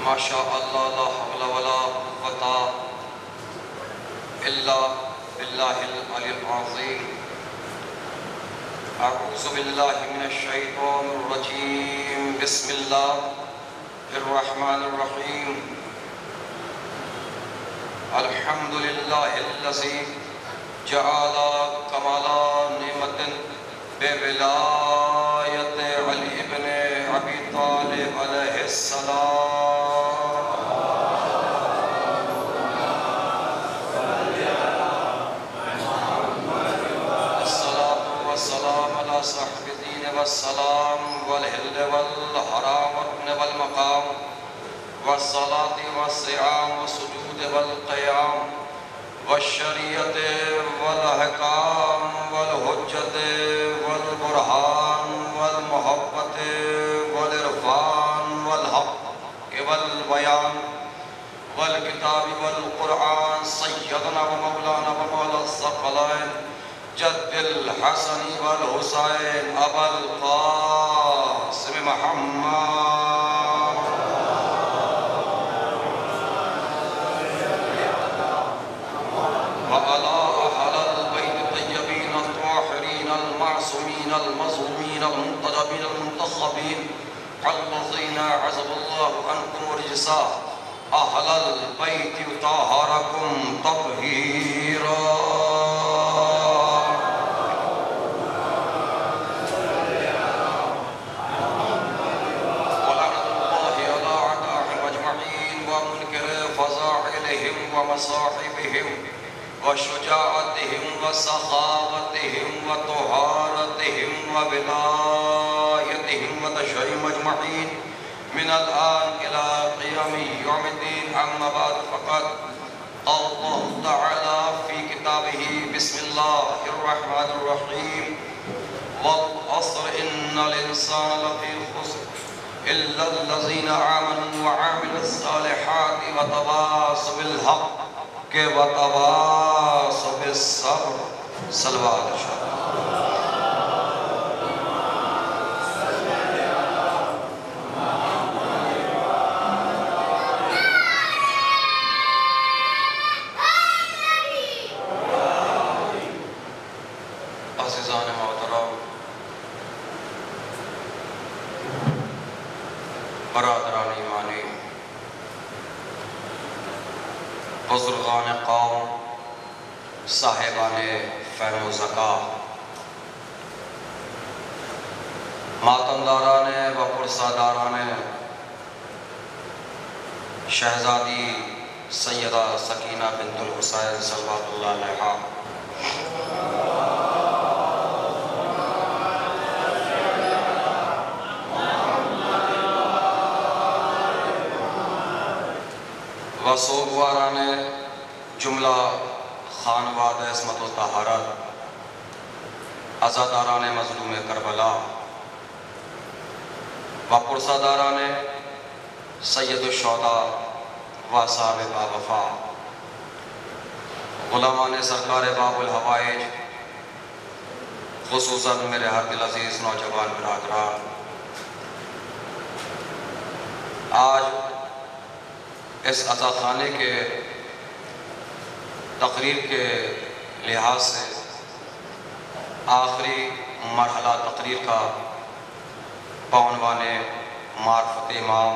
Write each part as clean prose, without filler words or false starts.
ما شاء الله لا حول ولا قوة إلا بالله العلي العظيم. أعوذ بالله من الشيطان الرجيم. بسم الله الرحمن الرحيم. الحمد لله الذي جعل كمال نعمة بولاية علي بن أبي طالب عليه السلام. الصلاة والسلام على صاحب الدين والسلام والهل والحرام والمقام والصلاة والصيام والسجود والقيام والشريعة والأحكام والحجة والبرهان والمحبة والعرفان والحق والبيان والكتاب والقرآن سيدنا ومولانا ومولا الثقلين جد الحسن والحسين أبا القاسم محمد وعلى أهل البيت الطيبين الطاهرين المعصومين المظلومين المنتجبين المنتخبين الذين عزب الله عنكم رجسا أهل البيت طهركم تطهيرا. ولعنة الله على أعدائهم أجمعين ومنكر فضائلهم ومصاحبهم وشجاعتهم وسخاوتهم وطهارتهم وولايتهم وتشريعهم أجمعين من الآن إلى قيام يوم الدين. أما بعد فقد قال الله تعالى في كتابه بسم الله الرحمن الرحيم والعصر إن الإنسان لفي خسر إلا الذين آمنوا وعملوا الصالحات وتواصوا بالحق وتواصوا بالصبر. صلوات الشهر. عزیزان محترم، برادران ایمانی، بزرگان قوم، صاحبان فہم و ذکا، ماتمداران و پرساداران شہزادی سیدہ سکینہ بنت الحسین صلوات اللہ علیہا، و سوگواران جملہ خانواد عصمت و طہارت، عزاداران مظلوم کربلا و پرساداران سید الشہداء و صاحب باوفا، غلامان سرکار باب الحوائج، خصوصاً میرے حد العزیز نوجوان برادران، آج اس عزاخانے کے تقریر کے لحاظ سے آخری مرحلہ تقریر کا بعنوان معرفت امام،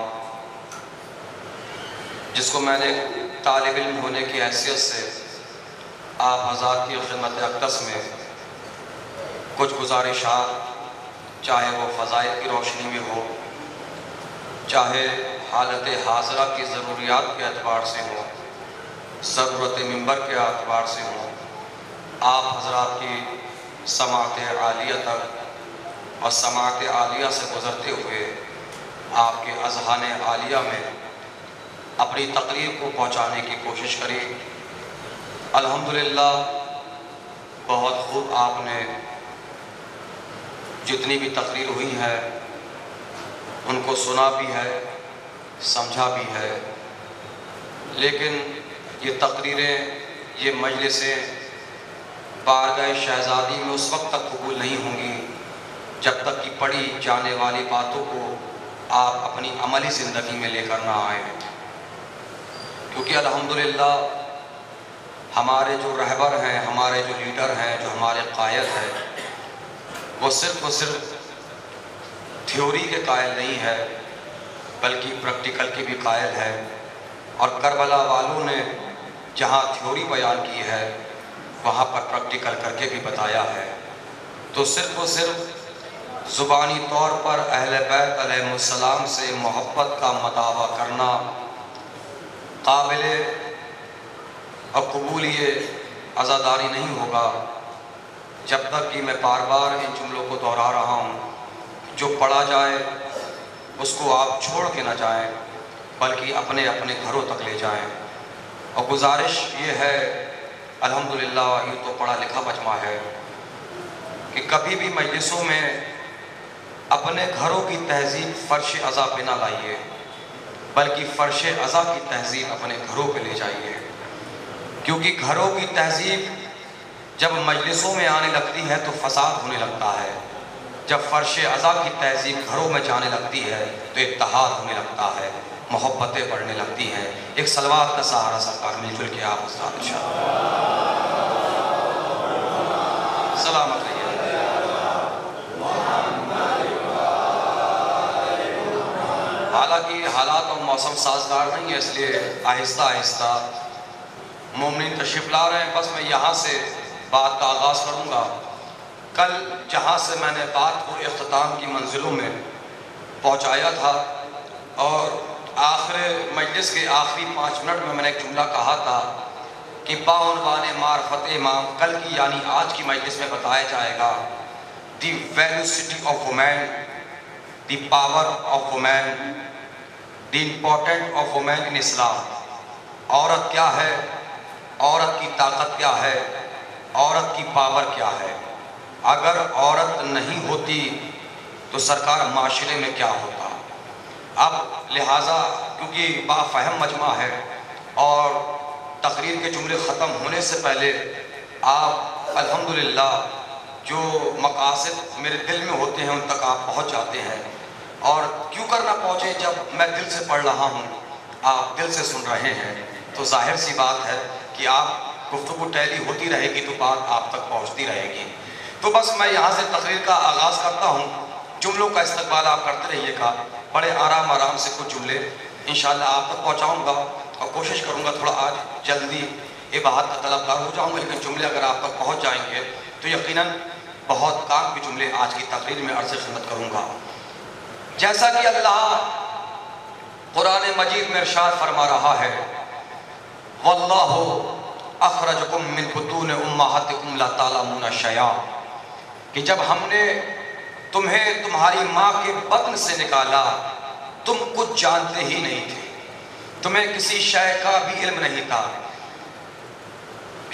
جس کو میں نے طالب علم ہونے کی حیثیت سے آپ حضرات کی خدمت اقدس میں کچھ گزارشات، چاہے وہ فضائل کی روشنی میں ہو، چاہے حالت حاضرہ کی ضروریات کے اعتبار سے ہو، ضرورت ممبر کے اعتبار سے ہو، آپ حضرات کی سماعت عالیہ تک اور سماعت عالیہ سے گزرتے ہوئے آپ کے اذہان عالیہ میں اپنی تقریر کو پہنچانے کی کوشش کریں. الحمدللہ بہت خوب آپ نے جتنی بھی تقریر ہوئی ہے ان کو سنا بھی ہے، سمجھا بھی ہے، لیکن یہ تقریریں، یہ مجلسیں بارگاہ شہزادی میں اس وقت تک قبول نہیں ہوں گی جب تک کہ پڑھی جانے والی باتوں کو آپ اپنی عملی زندگی میں لے کر نہ آئیں، کیونکہ الحمدللہ ہمارے جو رہبر ہیں، ہمارے جو لیڈر ہیں، جو ہمارے قائد ہیں، وہ صرف و صرف تھیوری کے قائل نہیں ہے بلکہ پریکٹیکل کے بھی قائل ہے، اور کربلا والوں نے جہاں تھیوری بیان کی ہے وہاں پر پریکٹیکل کر کے بھی بتایا ہے۔ تو صرف و صرف زبانی طور پر اہل بیت علیہ السلام سے محبت کا مداوع کرنا قابل اور قبولی عزاداری نہیں ہوگا جب تک کہ میں بار بار ان جملوں کو دہرا رہا ہوں، جو پڑھا جائے اس کو آپ چھوڑ کے نہ جائیں بلکہ اپنے اپنے گھروں تک لے جائیں۔ اور گزارش یہ ہے، الحمدللہ یہ تو پڑھا لکھا مجمع ہے، کہ کبھی بھی مجلسوں میں اپنے گھروں کی تہذیب فرش عزا پہ نہ لائیے بلکہ فرش عزا کی تہذیب اپنے گھروں پہ لے جائیے، کیونکہ گھروں کی تہذیب جب مجلسوں میں آنے لگتی ہے تو فساد ہونے لگتا ہے، جب فرش عزا کی تہذیب گھروں میں جانے لگتی ہے تو اتحاد ہونے لگتا ہے، محبتیں بڑھنے لگتی ہیں۔ ایک صلوات کا سہارا سرکار مل جل کے آپ استاد شاہ سلامت رہیے۔ حالانکہ حالات اور موسم سازگار نہیں ہے، اس لیے آہستہ آہستہ مومنین تشریف لا رہے ہیں، بس میں یہاں سے بات کا آغاز کروں گا۔ کل جہاں سے میں نے بات کو اختتام کی منزلوں میں پہنچایا تھا، اور آخر مجلس کے آخری 5 منٹ میں نے ایک جملہ کہا تھا کہ بعنوان معرفت امام، کل کی یعنی آج کی مجلس میں بتایا جائے گا the velocity of women, the power of women, the important of women in Islam. عورت کیا ہے، عورت کی طاقت کیا ہے، عورت کی پاور کیا ہے۔ اگر عورت نہیں ہوتی تو سرکار معاشرے میں کیا ہوتا۔ اب لہٰذا کیونکہ بافہم مجمع ہے اور تقریر کے جملے ختم ہونے سے پہلے آپ الحمدللہ جو مقاصد میرے دل میں ہوتے ہیں ان تک آپ پہنچ جاتے ہیں، اور کیوں کرنا پہنچے جب میں دل سے پڑھ رہا ہوں، آپ دل سے سن رہے ہیں، تو ظاہر سی بات ہے کہ آپ گفتگو ٹیلی ہوتی رہے گی تو بات آپ تک پہنچتی رہے گی۔ تو بس میں یہاں سے تقریر کا آغاز کرتا ہوں، جملوں کا استقبال آپ کرتے رہیے گا، بڑے آرام آرام سے کچھ جملے انشاءاللہ آپ تک پہنچاؤں گا، اور کوشش کروں گا تھوڑا آج جلدی عبادت کا طلبگار ہو جاؤں گا، لیکن جملے اگر آپ تک پہنچ جائیں گے تو یقیناً بہت کام کے جملے آج کی تقریر میں عرض خدمت کروں گا۔ جیسا کہ اللہ قرآن مجید میں ارشاد فرما رہا ہے، وَاللَّهُ أَخْرَجَكُم مِّن بُطُونِ أُمَّهَاتِكُمْ لَا تَعْلَمُونَ شَيْئًا، کہ جب ہم نے تمہیں تمہاری ماں کے بطن سے نکالا تم کچھ جانتے ہی نہیں تھے، تمہیں کسی شے کا بھی علم نہیں تھا۔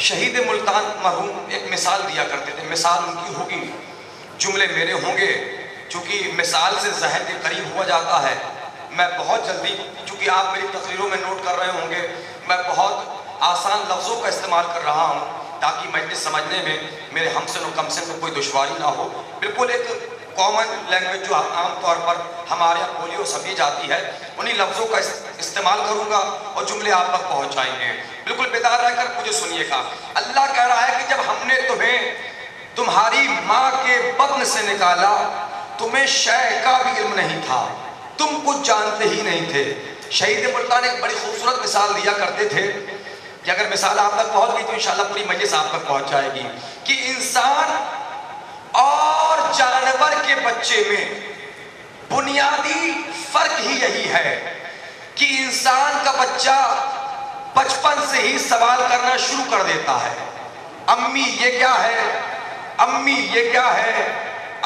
شہید ملتان مرحوم ایک مثال دیا کرتے تھے، مثال ان کی ہوگی، جملے میرے ہوں گے، چونکہ مثال سے ذہن کے قریب ہوا جاتا ہے۔ میں بہت جلدی، چونکہ آپ میری تقریروں میں نوٹ کر رہے ہوں گے، میں بہت آسان لفظوں کا استعمال کر رہا ہوں تاکہ مجلس سمجھنے میں میرے ہمسن و کمسن کو کوئی دشواری نہ ہو۔ بالکل ایک کامن لینگویج جو عام طور پر ہمارے یہاں بولی اور سمجھی جاتی ہے، انہی لفظوں کا استعمال کروں گا اور جملے آپ تک پہنچ جائیں گے۔ بالکل بیدار رہ کر مجھے سنیے گا۔ اللہ کہہ رہا ہے کہ جب ہم نے تمہیں تمہاری ماں کے بطن سے نکالا تمہیں شے کا بھی علم نہیں تھا، تم کچھ جانتے ہی نہیں تھے۔ شہید ملتان ایک بڑی خوبصورت مثال دیا کرتے تھے کہ اگر مثال آپ تک پہنچ گئی تو انشاءاللہ پوری مجلس آپ تک پہنچ جائے گی، کہ انسان اور جانور کے بچے میں بنیادی فرق ہی یہی ہے کہ انسان کا بچہ بچپن سے ہی سوال کرنا شروع کر دیتا ہے، امی یہ کیا ہے، امی یہ کیا ہے،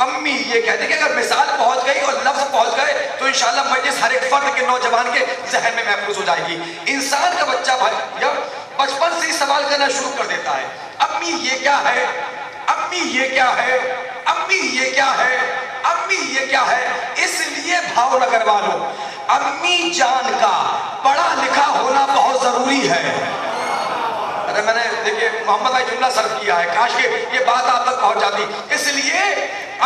امی یہ کہتے ہیں کہ اگر مثال پہنچ گئی اور لفظ پہنچ گئے تو انشاءاللہ مجلس ہر ایک فرد کے نوجوان کے ذہن میں محفوظ ہو جائے گی۔ انسان کا بچہ بچپن سے ہی سوال کرنا شروع کر دیتا ہے، امی یہ کیا ہے، امی یہ کیا ہے، امی یہ کیا ہے، امی یہ کیا ہے۔ اس لیے بھاؤ نگر والوں، امی جان کا پڑھا لکھا ہونا بہت ضروری ہے۔ ارے میں نے دیکھیے محمد بھائی جملہ صرف کیا ہے، کاش کہ یہ بات آپ تک پہنچ جاتی. اس لیے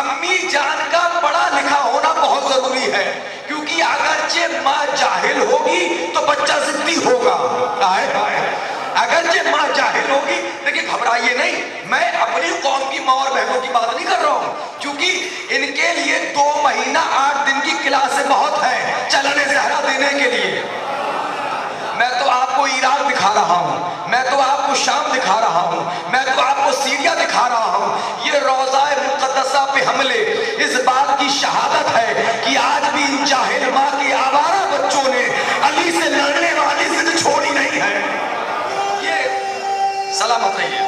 امی جان کا پڑھا لکھا ہونا بہت ضروری ہے، کیونکہ اگرچہ ماں جاہل ہوگی تو بچہ ضدی ہوگا. اگرچہ ماں جاہل ہوگی لیکن گھبرائیے نہیں، میں اپنی قوم کی ماں اور بہنوں کی بات نہیں کر رہا ہوں، کیونکہ ان کے لیے 2 مہینہ 8 دن کی کلاسیں بہت ہے چلنے زہرا دینے کے لیے. میں تو آپ کو عراق دکھا رہا ہوں، میں تو آپ کو شام دکھا رہا ہوں، میں تو آپ کو سیریا دکھا رہا ہوں. یہ روضہ مقدسہ پہ حملے اس بات کی شہادت ہے کہ آج بھی ان جاہل ماں کے آوارہ بچوں نے علی سے لڑنے والی ضد چھوڑی نہیں ہے. یہ سلامت رہیے.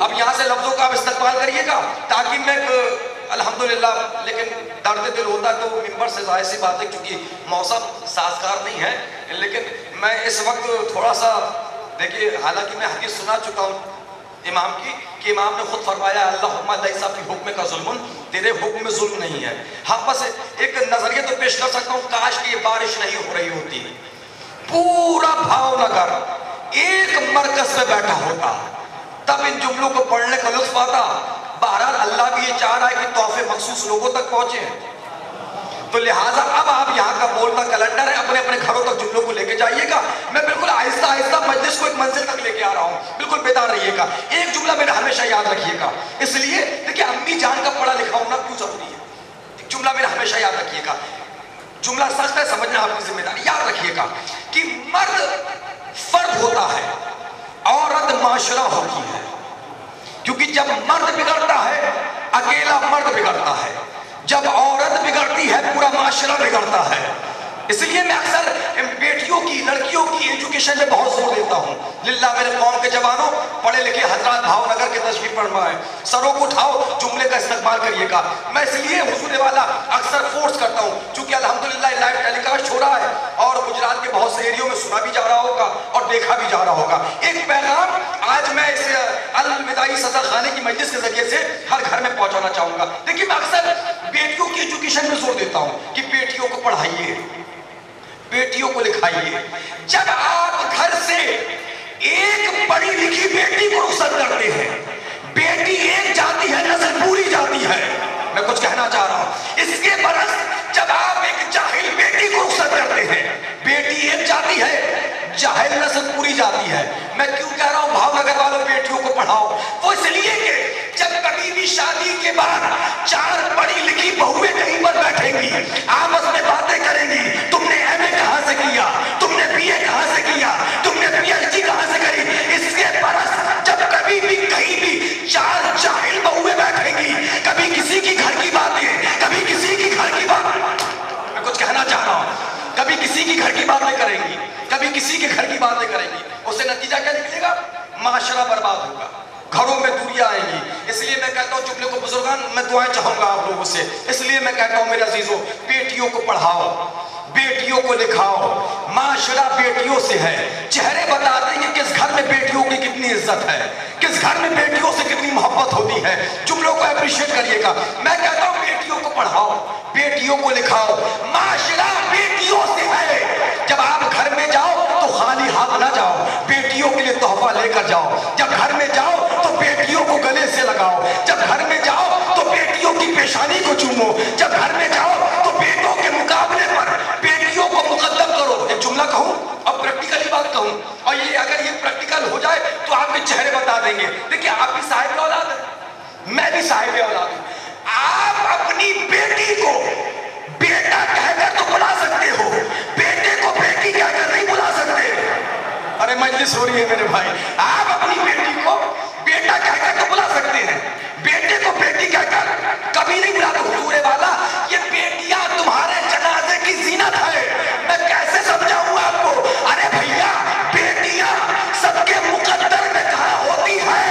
اب یہاں سے لفظوں کا آپ استقبال کریے گا تاکہ میں الحمدللہ، لیکن درد دل ہوتا ہے تو ممبر سے ظاہر سی بات ہے کیونکہ موسم سازگار نہیں ہے. لیکن میں اس وقت تھوڑا سا دیکھیے، حالانکہ میں حدیث سنا چکا ہوں امام کی کہ امام نے خود فرمایا اللہم لیس فی حکم کا ظلم، تیرے حکم میں ظلم نہیں ہے. ہاں بس ایک نظریہ تو پیش کر سکتا ہوں، کاش کہ یہ بارش نہیں ہو رہی ہوتی، پورا بھاؤ نگر ایک مرکز پہ بیٹھا ہوتا، تب ان جملوں کو پڑھنے کا لطف آتا. بہرحال اللہ بھی یہ چاہ رہا ہے کہ تحفے مخصوص لوگوں تک پہنچے، تو لہٰذا اب آپ یہاں کا بولتا کیلنڈر ہے، اپنے اپنے گھروں تک جملوں کو لے کے جائیے گا. میں بالکل آہستہ آہستہ مجلس کو ایک منزل تک لے کے آ رہا ہوں، بالکل بیدار رہیے گا. ایک جملہ میرا ہمیشہ یاد رکھیے گا، اس لیے دیکھیے امی جان کا پڑھا لکھا ہونا کیوں ضروری ہے. ایک جملہ میرا ہمیشہ یاد رکھیے گا، جملہ سخت ہے سمجھنا آپ کی ذمہ داری. یاد رکھیے گا کہ مرد فرد ہوتا ہے، عورت معاشرہ ہوتی ہے. کیونکہ جب مرد بگڑتا ہے اکیلا مرد بگڑتا ہے، جب عورت بگڑتی ہے پورا معاشرہ بگڑتا ہے. اس لیے میں اکثر بیٹیوں کی، لڑکیوں کی ایجوکیشن میں بہت زور دیتا ہوں. للہ میرے قوم کے جوانوں، پڑھے لکھے حضرات بھاؤ نگر کے تشریف فرما ہے، سروں کو اٹھاؤ، جملے کا استقبال کریے گا. میں اس لیے حضور والا اکثر فورس کرتا ہوں چونکہ الحمدللہ لائیو ٹیلی کاسٹ ہو رہا ہے اور گجرات کے بہت سے ایریوں میں سنا بھی جا رہا ہوگا اور دیکھا بھی جا رہا ہوگا. ایک پیغام آج میں اس الوداعی صدر خانے کی مجلس کے ذریعے سے ہر گھر میں پہنچانا چاہوں گا. دیکھیے میں اکثر بیٹیوں کی ایجوکیشن میں زور دیتا ہوں کہ بیٹیوں کو پڑھائیے، بیٹیوں کو لکھائیے. جب آپ گھر سے ایک پڑھی لکھی بیٹی کو رخصت کرتے ہیں، بیٹی ایک جاتی ہے نسل پوری جاتی ہے. میں کچھ کہنا چاہ رہا ہوں، اس کے برعکس جب آپ ایک جاہل بیٹی کو رخصت کرتے ہیں، بیٹی ایک جاتی ہے جاہل نسل پوری جاتی ہے. میں کیوں کہہ رہا ہوں بھاؤ نگر والوں بیٹیوں کو پڑھاؤ؟ وہ اس لیے کہ جب کبھی بھی شادی کے بعد 4 پڑھی لکھی بہویں کہیں پر بیٹھیں گی، آپس میں باتیں کریں گی، تم نے ایم اے کہاں سے کیا، تم نے بی اے کہاں سے کیا، تم نے پی ایچ ڈی کہاں سے کری. اس کے برعکس جب کبھی بھی کہیں بھی 4 جاہل بہویں بیٹھیں گی، کبھی کسی کی گھر کی باتیں، کبھی کسی کی گھر کی بات، میں کچھ کہنا چاہ رہا ہوں، کبھی کسی کی گھر کی باتیں کریں گی، کبھی کسی کے گھر کی باتیں کریں گی. اس سے نتیجہ کیا نکلے گا؟ معاشرہ برباد ہوگا، گھروں میں دوریاں آئیں گی. اس لیے میں کہتا ہوں جملے کو بزرگان میں دعائیں چاہوں گا آپ لوگوں سے. اس لیے میں کہتا ہوں میرے عزیزوں، بیٹیوں کو پڑھاؤ، بیٹیوں کو لکھاؤ. معاشرہ بیٹیوں سے ہے. چہرے بتاتے ہیں کہ کس گھر میں بیٹیوں کی کتنی عزت ہے، کس گھر میں بیٹیوں سے کتنی محبت ہوتی ہے. جملوں کو اپریشیٹ کریے گا. میں کہتا ہوں بیٹیوں کو پڑھاؤ، بیٹیوں کو لکھاؤ. معاشرہ بیٹیوں سے ہے. جب آپ گھر میں جاؤ تو خالی ہاتھ نہ جاؤ، بیٹیوں کے لیے تحفہ لے کر جاؤ. جب گھر میں جاؤ تو بیٹیوں کو گلے سے لگاؤ. جب گھر میں جاؤ تو بیٹیوں کی پیشانی کو چومو. جب گھر میں جاؤ تو بیٹوں کے مقابلے پر بیٹیوں کو مقدم کرو. ایک جملہ کہوں اور پریکٹیکلی بات کہوں، اور یہ اگر یہ پریکٹیکل ہو جائے تو آپ کے چہرے بتا دیں گے. دیکھیں آپ بھی صاحب اولاد ہیں، میں بھی صاحب اولاد ہوں. آپ اپنی بیٹی کو بیٹا کہہ کر تو بلا سکتے ہو، بیٹے کو بیٹی کہہ کر نہیں بلا سکتے. ارے مجلس ہو رہی ہے میرے بھائی. آپ اپنی بیٹی کو بیٹا کہہ کر تو بلا سکتے ہیں، بیٹے کو بیٹی کہہ کر کبھی نہیں بلاتے. حضور والا یہ بیٹیاں تمہارے جنازے کی زینت ہے. میں کیسے سمجھاؤں آپ کو؟ ارے بھیا بیٹیاں سب کے مقدر میں کہاں ہوتی ہے؟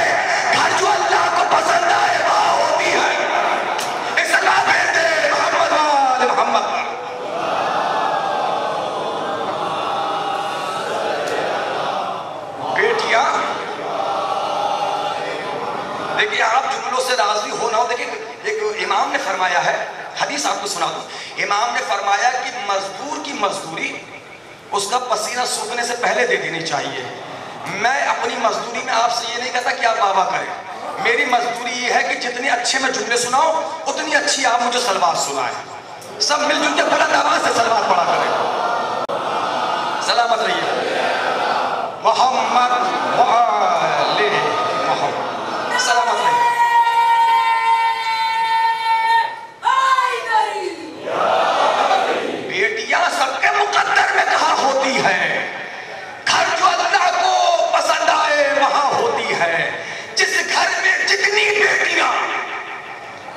گھر جو اللہ کو پسند آئے وہاں ہوتی ہے. اس اللہ بیٹے محمد وال محمد. بیٹیاں دیکھیے آپ جملوں سے راضی ہونا ہو. دیکھیں ایک امام نے فرمایا ہے، حدیث آپ کو سنا دوں. امام نے فرمایا کہ مزدور کی مزدوری اس کا پسینہ سوکھنے سے پہلے دے دینی چاہیے. میں اپنی مزدوری میں آپ سے یہ نہیں کہتا کہ آپ واہ واہ کریں. میری مزدوری یہ ہے کہ جتنے اچھے میں جملے سناؤں اتنی اچھی آپ مجھے سلوات سنائیں. سب مل جل کے بلند آواز سے سلوات پڑھا کریں. سلامت رہیے. محمد وآلہ محمد. سلامت رہیے. بیٹیاں سب کے مقدر میں کہاں ہوتی ہے؟ گھر جو اللہ کو پسند آئے وہاں ہوتی ہے. جس گھر میں جتنی بیٹیاں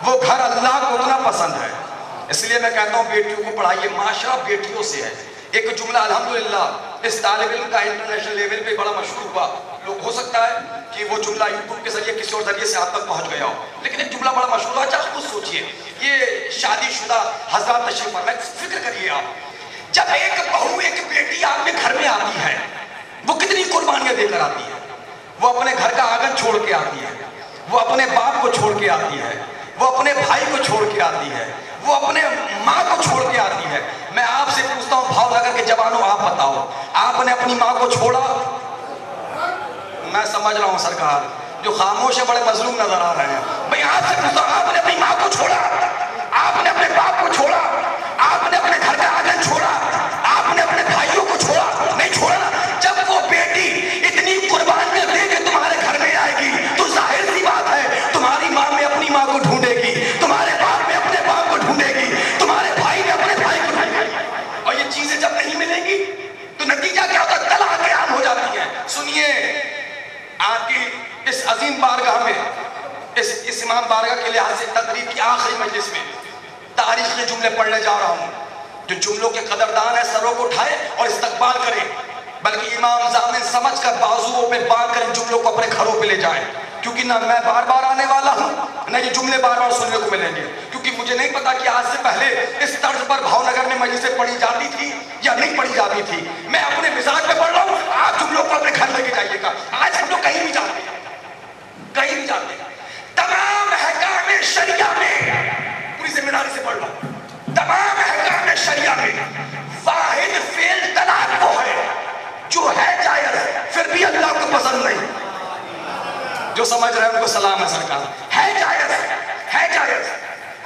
وہ گھر اللہ کو اتنا پسند ہے. اس لیے میں کہتا ہوں بیٹیوں کو پڑھائیے. معاشرہ بیٹیوں سے ہے. ایک جملہ الحمدللہ اس طالب علم کا انٹرنیشنل لیول پہ بڑا مشہور ہوا. لوگ ہو سکتا ہے کہ وہ جملہ یوٹیوب کے ذریعے کسی اور ذریعے سے آپ تک پہنچ گیا ہو, لیکن ایک جملہ بڑا مشہور ہوا. اچھا خود سوچئے, یہ شادی شدہ حضرات تشریف فرمائے, فکر کریے آپ, جب ایک بہو ایک بیٹی آپ کے گھر میں آتی ہے وہ کتنی قربانیاں دے کر آتی ہے. وہ اپنے گھر کا آنگن چھوڑ کے آتی ہے, وہ اپنے باپ کو چھوڑ کے آتی ہے, وہ اپنے بھائی کو چھوڑ کے آتی ہے, وہ اپنے ماں کو چھوڑ کے آتی ہے. میں آپ سے پوچھتا ہوں بھاؤ نگر کے جوانوں, آپ بتاؤ آپ نے اپنی ماں کو چھوڑا؟ میں سمجھ رہا ہوں سرکار جو خاموش ہے بڑے مظلوم نظر آ رہے ہیں. بھئی آپ سے پوچھتا ہوں آپ نے اپنی ماں کو چھوڑا؟ آپ نے اپنے باپ کو چھوڑا؟ آپ نے اپنے گھر کا آنگن چھوڑا؟ آپ نے اپنے بھائیوں کو چھوڑا؟ نہیں چھوڑا نا. جب وہ بیٹی اتنی قربانیاں دے کے تمہارے گھر میں آئے گی تو ظاہر سی بات ہے تمہاری ماں میں اپنی ماں کو ڈھونڈے گی, تمہارے باپ میں اپنے باپ کو ڈھونڈے گی, تمہارے بھائی میں اپنے بھائی کو ڈھونڈے گی. اور یہ چیزیں جب نہیں ملیں گی تو نتیجہ کیا ہوتا ہے؟ طلاقیں عام ہو جاتی ہیں. سنیے, آپ کی اس عظیم بارگاہ میں, اس امام بارگاہ کے لحاظ سے تقریب کی آخری مجلس میں تاریخ کے جملے پڑھنے جا رہا ہوں. جو جملوں کے قدردان ہے سروں کو اٹھائے اور استقبال کریں, بلکہ امام ضامن سمجھ کر بازوؤں پہ باندھ کر ان جملوں کو اپنے گھروں پہ لے جائیں. کیونکہ نہ میں بار بار آنے والا ہوں نہ یہ جملے بار بار سننے کو ملیں گے. کیونکہ مجھے نہیں پتا کہ آج سے پہلے اس طرز پر بھاؤ نگر میں مجلسیں پڑھی جاتی تھی یا نہیں پڑھی جاتی تھی. میں اپنے مزاج پہ پڑھ رہا ہوں, آپ جملوں کو اپنے گھر لے کے جائیے گا. آج ہم لوگ کہیں بھی جاتے ہیں, کہیں بھی جاتے ہیں, تمام احکام شریعہ میں, پوری ذمہ داری سے پڑھ رہا ہوں, تمام احکام شریعہ میں واحد فعل طلاق وہ ہے جو ہے جائز پھر بھی اللہ کو پسند نہیں. جو سمجھ رہے ہیں ان کو سلام ہے سرکار. ہے جائز, ہے جائز.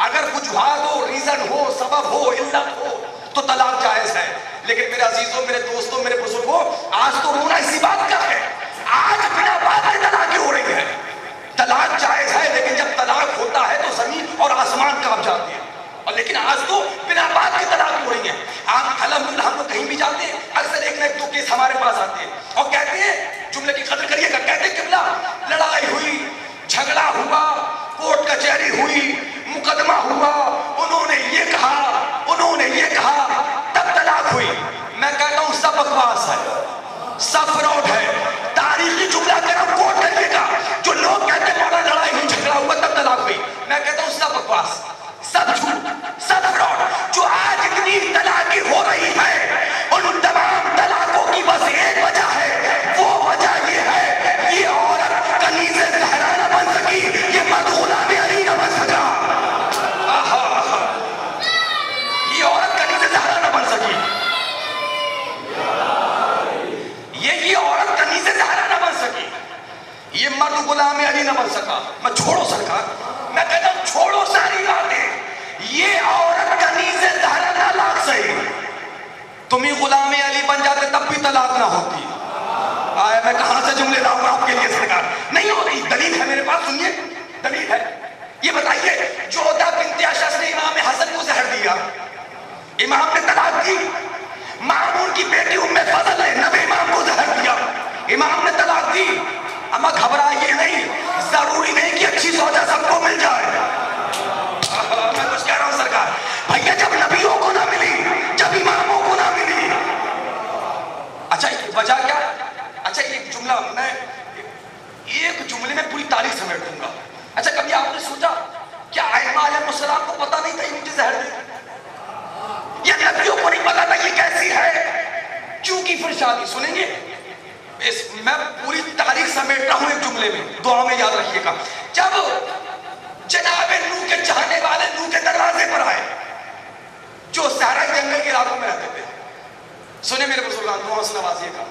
اگر وجوہات ہو, ریزن ہو, سبب ہو, علت ہو تو طلاق جائز ہے. لیکن میرے عزیزوں, میرے دوستوں, میرے بزرگوں, آج تو رونا اسی بات کا ہے. آج بنا بات کے طلاقیں ہو رہی ہیں. طلاق جائز ہے لیکن جب طلاق ہوتا ہے تو زمین اور آسمان کانپ جاتے ہیں. اور لیکن آج تو بنا بات کی طلاق ہو رہی ہیں. آپ الحمدللہ ہم لوگ کہیں بھی جاتے ہیں اکثر ایک نہ ایک دو کیس ہمارے پاس آتے ہیں اور کہتے ہیں, جملے کی قدر کریے گا, کہتے ہیں قبلہ لڑائی ہوئی, جھگڑا ہوا, کورٹ کچہری ہوئی, مقدمہ ہوا, انہوں نے یہ کہا, انہوں نے یہ کہا, تب طلاق ہوئی. میں کہتا ہوں سب بکواس ہے, سب فراڈ ہے. تاریخی جملہ اگر ہم کوٹ کریے گا, جو لوگ کہتے ہیں بڑا لڑائی ہوئی, جھگڑا ہوا تب طلاق ہوئی, میں کہتا ہوں سب بکواس, سب جھوٹ, سب فراڈ. جو آج اتنی طلاقیں ہو رہی ہے ان تمام طلاقوں کی بس ایک وجہ ہے, وہ وجہ یہ ہے یہ عورت کنیز زہرا نہ بن سکی, یہ مرد غلام علی نہ بن سکا. یہ عورت کنیز زہرا نہ بن سکی, یہ عورت کنیز زہرا نہ بن سکی, یہ مرد غلام علی نہ بن سکا. میں چھوڑو سرکار, میں کہتا ہوں چھوڑو ساری باتیں. یہ عورت کنیز زہرا نہ لاگ سہی, تم ہی غلام علی بن جاتے تب بھی طلاق نہ ہوتی. آئے میں کہاں سے جملے لاؤں آپ کے لیے سرکار, نہیں ہوتی. دلیل ہے میرے پاس, سنیے دلیل ہے. یہ بتائیے جودہ بنت اشعث نے امام حسن کو زہر دیا, امام نے طلاق دی. مامون کی بیٹی ام فضل ہے, نبی امام کو زہر دیا, امام نے طلاق دی. اما گھبرائیے نہیں, ضروری نہیں کہ اچھی زوجہ سب کو مل جائے. میں کچھ کہہ رہا ہوں سرکار, بھیا جب نبیوں کو نہ ملی, جب اماموں کو نہ ملی. اچھا وجہ کیا؟ اچھا ایک جملہ, میں ایک جملے میں پوری تاریخ سمیٹ دوں گا. اچھا کبھی آپ نے سوچا کیا ائمہ علیہ السلام کو پتا نہیں تھا یہ مجھے زہر دے؟ یا نبیوں کو نہیں پتا تھا یہ کیسی ہے, کیوں کی پھر شادی؟ سنیں گے, میں پوری تاریخ سمیٹ رہا ہوں ایک جملے میں, دعا میں یاد رکھیے گا. جب جناب نوح کے چاہنے والے نوح کے دروازے پر آئے, جو صحرا جنگل کے علاقوں میں رہتے تھے, سنے میرے بزرگان کو حسن نوازی کا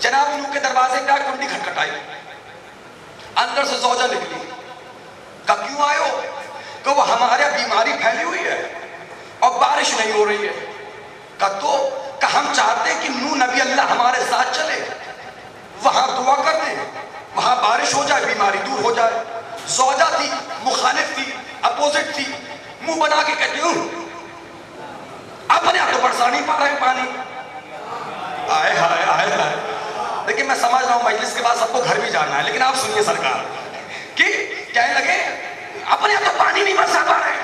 جناب نوح کے دروازے پہ کنڈی کھٹکھٹائی اندر سے زوجہ نکلی کہا کیوں آئے ہو کہ وہ ہمارے بیماری پھیلی ہوئی ہے اور بارش نہیں ہو رہی ہے کہ ہم چاہتے ہیں کہ نوح نبی اللہ ہمارے ساتھ چلے وہاں دعا کر دیں وہاں بارش ہو جائے بیماری دور ہو جائے زوجہ تھی مخالف تھی اپوزٹ تھی منہ بنا کے کہتی ہوں اپنے آپ تو برسا نہیں پا رہے پانی آئے ہائے آئے ہائے لیکن میں سمجھ رہا ہوں مجلس کے بعد سب کو گھر بھی جانا ہے لیکن آپ سنیے سرکار کہ کہنے لگے اپنے آپ تو پانی نہیں برسا پا رہے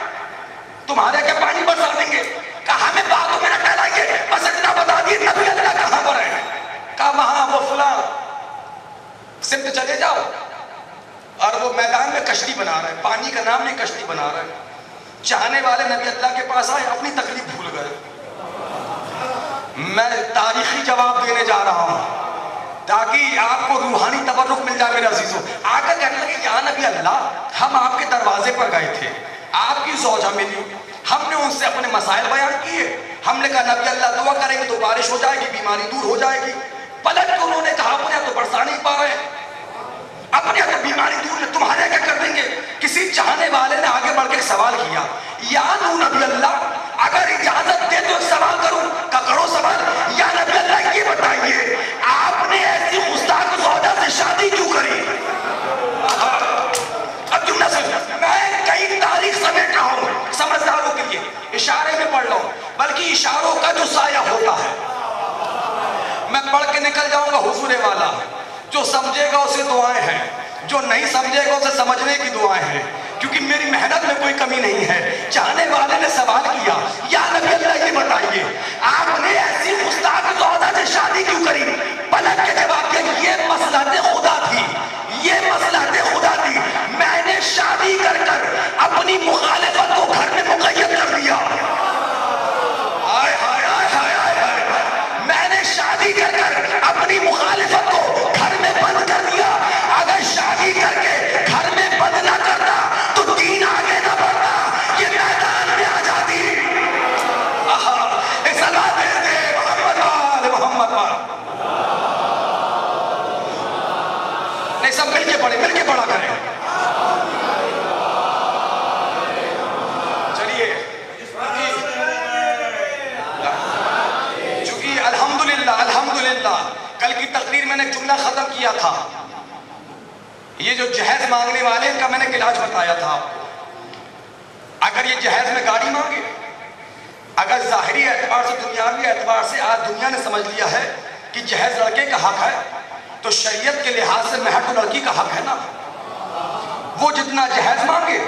تمہارے کیا پانی برسا دیں گے کہا ہمیں باغوں میں نہ ٹہلائیں گے بس اتنا بتا دیے نبی اللہ کہاں پر ہے کہا وہاں وہ فلاں سمت چلے جاؤ اور وہ میدان میں کشتی بنا رہے ہیں پانی کا نام نہیں کشتی بنا رہے ہیں چاہنے والے نبی اللہ کے پاس آئے اپنی تکلیف بھول گئے میں تاریخی جواب دینے جا رہا ہوں تاکہ آپ کو روحانی تبرک مل جائے میرے عزیزوں آ کر کہنے لگے یا نبی اللہ ہم آپ کے دروازے پر گئے تھے آپ کی زوجہ ملی ہم نے ان سے اپنے مسائل بیان کیے ہم نے کہا نبی اللہ دعا کریں گے تو بارش ہو جائے گی بیماری دور ہو جائے گی پلٹ کے انہوں نے کہا اپنے تو برسا نہیں پا رہے اپنے تو بیماری دور ہے تمہارے کیا کر دیں گے کسی چاہنے والے نے آگے بڑھ کے ایک سوال کیا یا نبی اللہ اگر اجازت دے تو ایک سوال کروں کہ کرو سوال یا نبی اللہ یہ بتائیے آپ نے ایسی گستاخ زوجہ سے شادی کیوں کری اب تم نہ سمجھ میں کئی تاریخ سمیٹ رہا ہوں سمجھداروں کے لیے اشارے میں پڑھ رہا ہوں بلکہ اشاروں کا جو سایہ ہوتا ہے میں پڑھ کے نکل جاؤں گا حضور والا جو سمجھے گا اسے دعائیں ہیں جو نہیں سمجھے گا اسے سمجھنے کی دعائیں ہیں کیونکہ میری محنت میں کوئی کمی نہیں ہے چاہنے والے نے سوال کیا یا نبی اللہ یہ بتائیے آپ نے ایسی گستاخ زوجہ سے شادی کیوں کری پلٹ کے جواب دیا یہ مصلحت خدا تھی یہ مصلحت خدا تھی میں نے شادی کر کر اپنی مخالفت کو گھر میں مقید کر دیا میں نے شادی کر کر اپنی مخالفت کو گھر میں بند کر دیا اگر شادی کر کے گھر میں بند نہ کرتا تو دین آگے نہ بڑھتا یہ میدان میں آ جاتی صلاۃ دے محمد آل محمد نہیں سب مل کے پڑھا کریں چلیے چونکہ الحمدللہ کل کی تقریر میں نے جملہ ختم کیا تھا یہ جو جہیز مانگنے والے ان کا میں نے علاج بتایا تھا اگر یہ جہیز میں گاڑی مانگے اگر ظاہری اعتبار سے دنیاوی اعتبار سے آج دنیا نے سمجھ لیا ہے کہ جہیز لڑکے کا حق ہے تو شریعت کے لحاظ سے مہر تو لڑکی کا حق ہے نا وہ جتنا جہیز مانگے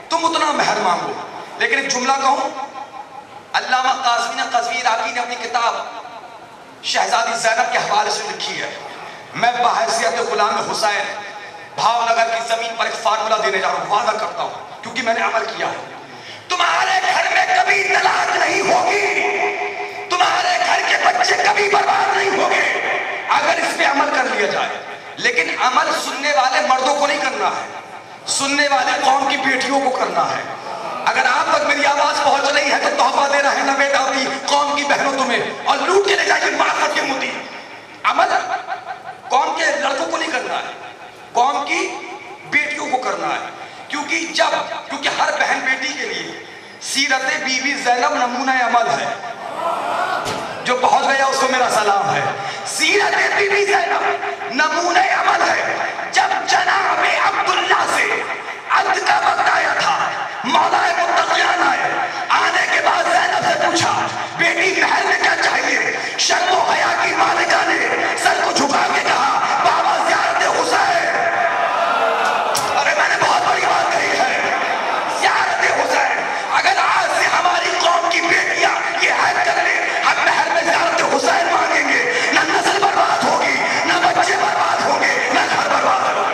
تم اتنا مہر مانگو لیکن ایک جملہ کہوں علامہ قزوینی عراقی نے اپنی کتاب شہزادی زینب کے حوالے سے لکھی ہے میں بحیثیت غلام حسین بھاؤ نگر کی زمین پر ایک فارمولہ دینے جا رہا ہوں وعدہ کرتا ہوں کیونکہ میں نے عمل کیا ہے تمہارے گھر میں کبھی طلاق نہیں ہوگی تمہارے گھر کے بچے کبھی برباد نہیں ہوں گے اگر اس پہ عمل کر لیا جائے لیکن عمل سننے والے مردوں کو نہیں کرنا ہے سننے والے قوم کی بیٹیوں کو کرنا ہے اگر آپ تک میری آواز پہنچ رہی ہے تو تحفہ دے رہے ہیں نہ بیٹا بھی قوم کی بہنوں تمہیں اور لوٹ کے لے جائیے معرفت کے مدی عمل قوم کے لڑکوں کو نہیں کرنا ہے قوم کی بیٹیوں کو کرنا ہے کیونکہ ہر بہن بیٹی کے لیے سیرت بی بی زینب نمونہ عمل ہے جو پہنچ گیا اس کو میرا سلام ہے سیرت بی بی زینب نمونہ عمل ہے جب جناب عبداللہ سے عد کا وقت آیا تھا مولا متقیان آئے آنے کے بعد زینب سے پوچھا بیٹی محل میں کیا چاہیے شرم و حیا کی مالکہ نے سر کو جھکا کے کہا بابا زیارت حسین ارے میں نے بہت بڑی بات کہی ہے زیارت حسین اگر آج سے ہماری قوم کی بیٹیاں یہ عہد کر لیں ہم محل میں زیارت حسین مانگیں گے نہ نسل برباد ہوگی نہ بچے برباد ہوں گے نہ گھر برباد ہوگا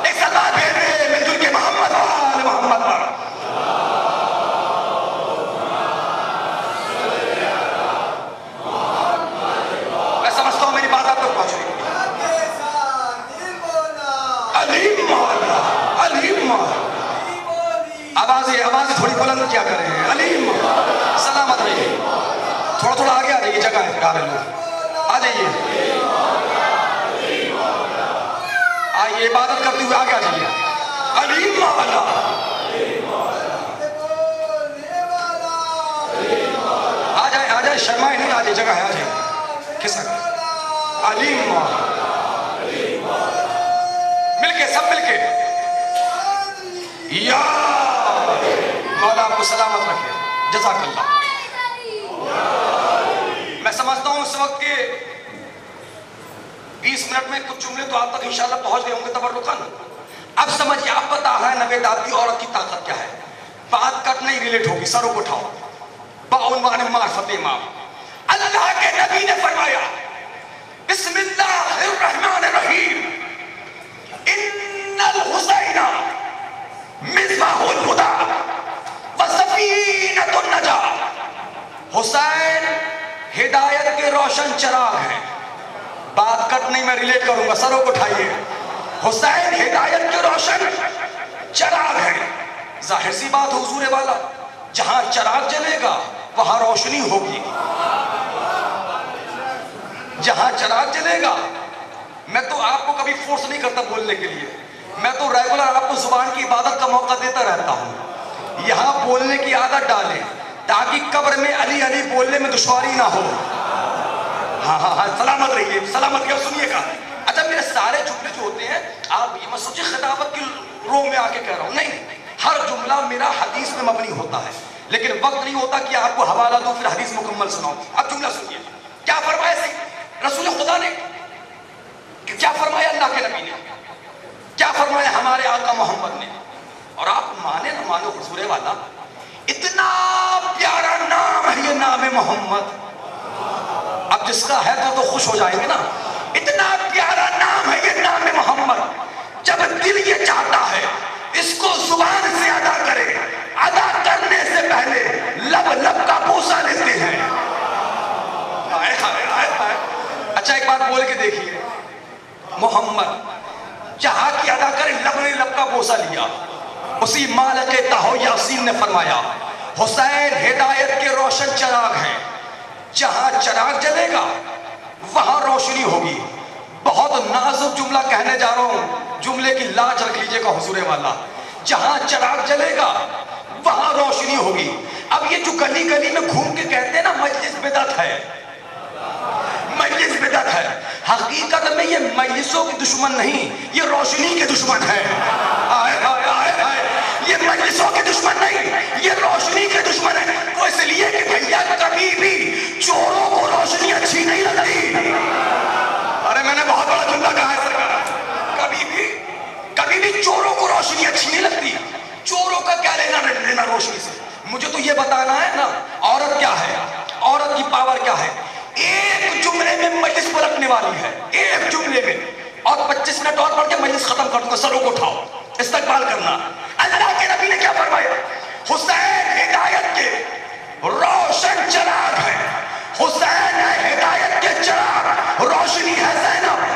ایک سلام بھیجے مل جل کے محمد آل محمد پر آگے آ جائیے، جگہ ہے پیارے لوگ، آ جائیے، آئیے عبادت کرتے ہوئے آگے آ جائیے. علی مولا، آ جائے شرمائے نہیں، آ جائے، جگہ ہے، آ جائے کسک. علی مولا، مل کے سب مل کے، یا مولا آپ کو سلامت رکھے. جزاک اللہ. میں سمجھتا ہوں اس وقت کے 20 منٹ میں کچھ جملے تو آپ تک انشاءاللہ پہنچ گئے ہوں گے تبرکاً. اب سمجھیے، آپ بتا رہا ہے نوے داتی عورت کی طاقت کیا ہے. بات کٹ نہیں ریلیٹ ہوگی، سروں کو اٹھاؤ. بعنوان معرفت امام، اللہ کے نبی نے فرمایا بسم اللہ الرحمن الرحیم، ان الحسین مصباح الہدی وسفینۃ النجاۃ. حسین ہدایت کے روشن چراغ ہیں. بات کٹ نہیں، میں ریلیٹ کروں گا، سروں کو اٹھائیے. حسین ہدایت کے روشن چراغ ہیں. ظاہر سی بات حضور والا، جہاں چراغ جلے گا وہاں روشنی ہوگی. جہاں چراغ جلے گا. میں تو آپ کو کبھی فورس نہیں کرتا بولنے کے لیے، میں تو ریگولر آپ کو زبان کی عبادت کا موقع دیتا رہتا ہوں. یہاں بولنے کی عادت ڈالیں تاکہ قبر میں علی علی بولنے میں دشواری نہ ہو. ہاں ہاں ہاں، سلامت رہیے، سلامت رہیے. سنیے گا، اچھا میرے سارے جملے جو ہوتے ہیں، آپ یہ مت سوچیں خطابت کی رو میں آ کے کہہ رہا ہوں، نہیں. ہر جملہ میرا حدیث میں مبنی ہوتا ہے، لیکن وقت نہیں ہوتا کہ آپ کو حوالہ دوں پھر حدیث مکمل سناؤں. اب جملہ سنیے، کیا فرمایا رسول خدا نے، کیا فرمایا اللہ کے نبی نے، کیا فرمایا ہمارے آقا محمد نے. اور آپ مانے نہ مانو حضور والا، اتنا پیارا نام ہے یہ نام محمد. اب جس کا ہے تو خوش ہو جائیں گے نا. اتنا پیارا نام ہے یہ نام محمد، جب دل یہ چاہتا ہے اس کو زبان سے ادا کرے، ادا کرنے سے پہلے لب لب کا بوسہ لیتے ہیں. آئے آئے آئے آئے. اچھا ایک بات بول کے دیکھیے، محمد چاہا کہ ادا کرے، لب نے لب کا بوسہ لیا. اسی مالک تہو یاسین نے فرمایا حسین ہدایت کے روشن چراغ ہیں، جہاں چراغ جلے گا وہاں روشنی ہوگی. بہت نازک جملہ کہنے جا رہا ہوں، جملے کی لاج رکھ لیجئے گا حضور والا. جہاں چراغ جلے گا وہاں روشنی ہوگی. اب یہ جو گلی گلی میں گھوم کے کہتے ہیں نا مجلس بدعت ہے، مجلس بدعت ہے، حقیقت میں یہ مجلسوں کی دشمن نہیں، یہ روشنی کے دشمن ہے. آئے آئے آئے آئے. یہ مجلسوں کے دشمن نہیں، یہ روشنی کے دشمن ہے. وہ اس لیے کہ بھیا کبھی بھی چوروں کو روشنی اچھی نہیں لگتی. ارے میں نے بہت بڑا جملہ کہا ہے سرکار، کبھی بھی چوروں کو روشنی اچھی نہیں لگتی. چوروں کا کیا لینا روشنی سے. مجھے تو یہ بتانا ہے نا عورت کیا ہے، عورت کی پاور کیا ہے. ایک جملے میں مجلس پلٹنے والی ہے، ایک جملے میں. اور 25 منٹ اور پڑھ کے مجلس ختم کر دوں گا. سروں کو اٹھاؤ، استقبال کرنا. اللہ کے نبی نے کیا فرمایا؟ حسین ہدایت کے روشن چراغ ہے. حسین ہے ہدایت کے چراغ، روشنی ہے زینب.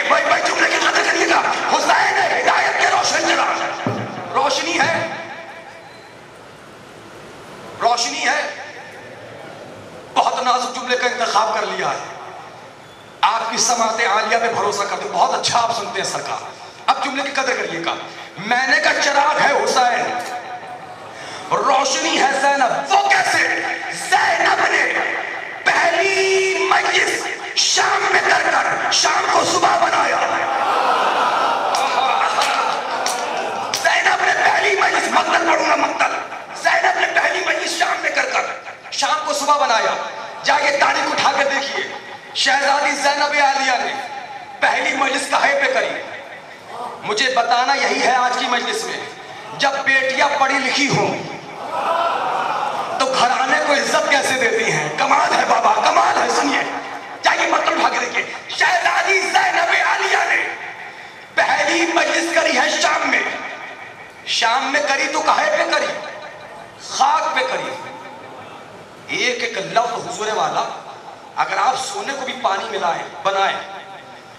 بھائی جملے کی قدر کریے گا. حسین ہے ہدایت کے روشن چراغ، روشنی ہے، روشنی ہے. بہت نازک جملے کا انتخاب کر لیا ہے. آپ کی سماعت عالیہ پہ بھروسہ کرتے، بہت اچھا آپ سنتے ہیں سرکار. اب جملے کی قدر کریے گا. میں نے کا چراغ ہے حسین، روشنی ہے زینب. وہ کیسے؟ زینب نے پہلی مجلس شام میں کر شام کو صبح بنایا. زینب نے پہلی مجلس، مقتل پڑھوں گا مقتل. زینب نے پہلی مجلس شام میں کر شام کو صبح بنایا. جائیے تاریخ اٹھا کے دیکھیے، شہزادی زینب عالیہ نے پہلی مجلس کہے پہ کری. مجھے بتانا یہی ہے آج کی مجلس میں، جب بیٹیاں پڑھی لکھی ہوں تو گھرانے کو عزت کیسے دیتی ہیں. کمال ہے بابا، کمال ہے. سنیے، جائیے مطلب اٹھا کے دیکھیے. شہزادی زینب عالیہ نے پہلی مجلس کری ہے شام میں. شام میں کری تو کہے پہ کری، خاک پہ کری. ایک ایک لفظ حضور والا اگر آپ سونے کو بھی پانی ملائیں بنائیں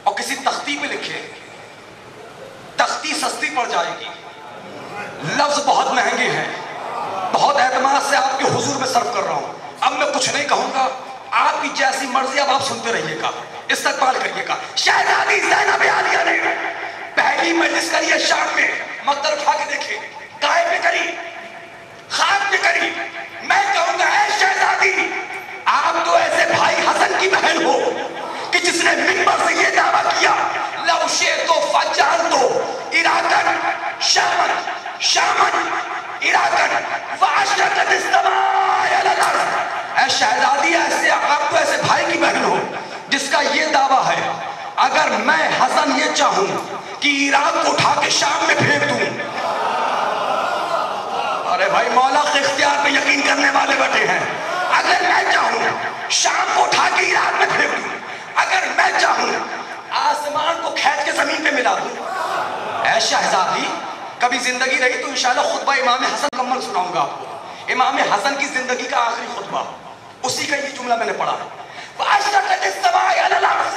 اور کسی تختی پہ لکھیں، تختی سستی پڑ جائے گی. لفظ بہت مہنگے ہیں، بہت اعتماد سے آپ کے حضور میں صرف کر رہا ہوں. اب میں کچھ نہیں کہوں گا, آپ کی جیسی مرضی اب آپ سنتے رہیے گا, استقبال کریے گا. شہزادی زینب عالیہ نے پہلی مجلس کری ہے شام میں, مقدر اٹھا کے دیکھیں, گائے پہ کری, خاک پہ کری. میں کہوں گا اے شہزادی, آپ تو ایسے بھائی حسن کی بہن ہو کہ جس نے منبر سے یہ دعویٰ کیا لو شئت فجعلت عراقا شاما شاما عراقا واشرقت السماء علی الارض. اے شہزادی, ایسے آپ تو ایسے بھائی کی بہن ہو جس کا یہ دعویٰ ہے اگر میں حسن یہ چاہوں کہ عراق کو اٹھا کے شام میں پھینک دوں. ارے بھائی, مولا کے اختیار پہ یقین کرنے والے بیٹھے ہیں. اگر میں چاہوں شام کو اٹھا کے عراق میں پھینک دوں, اگر میں چاہوں آسمان کو کھینچ کے زمین پہ ملا دوں. اے شہزادی, کبھی زندگی رہی تو انشاءاللہ خطبہ امام حسن مکمل سناؤں گا آپ کو. امام حسن کی زندگی کا آخری خطبہ, اسی کا یہ جملہ میں نے پڑھا ہے. وَأَشْرَقَتِ السَّمَاءُ عَلَى الْأَرْضِ,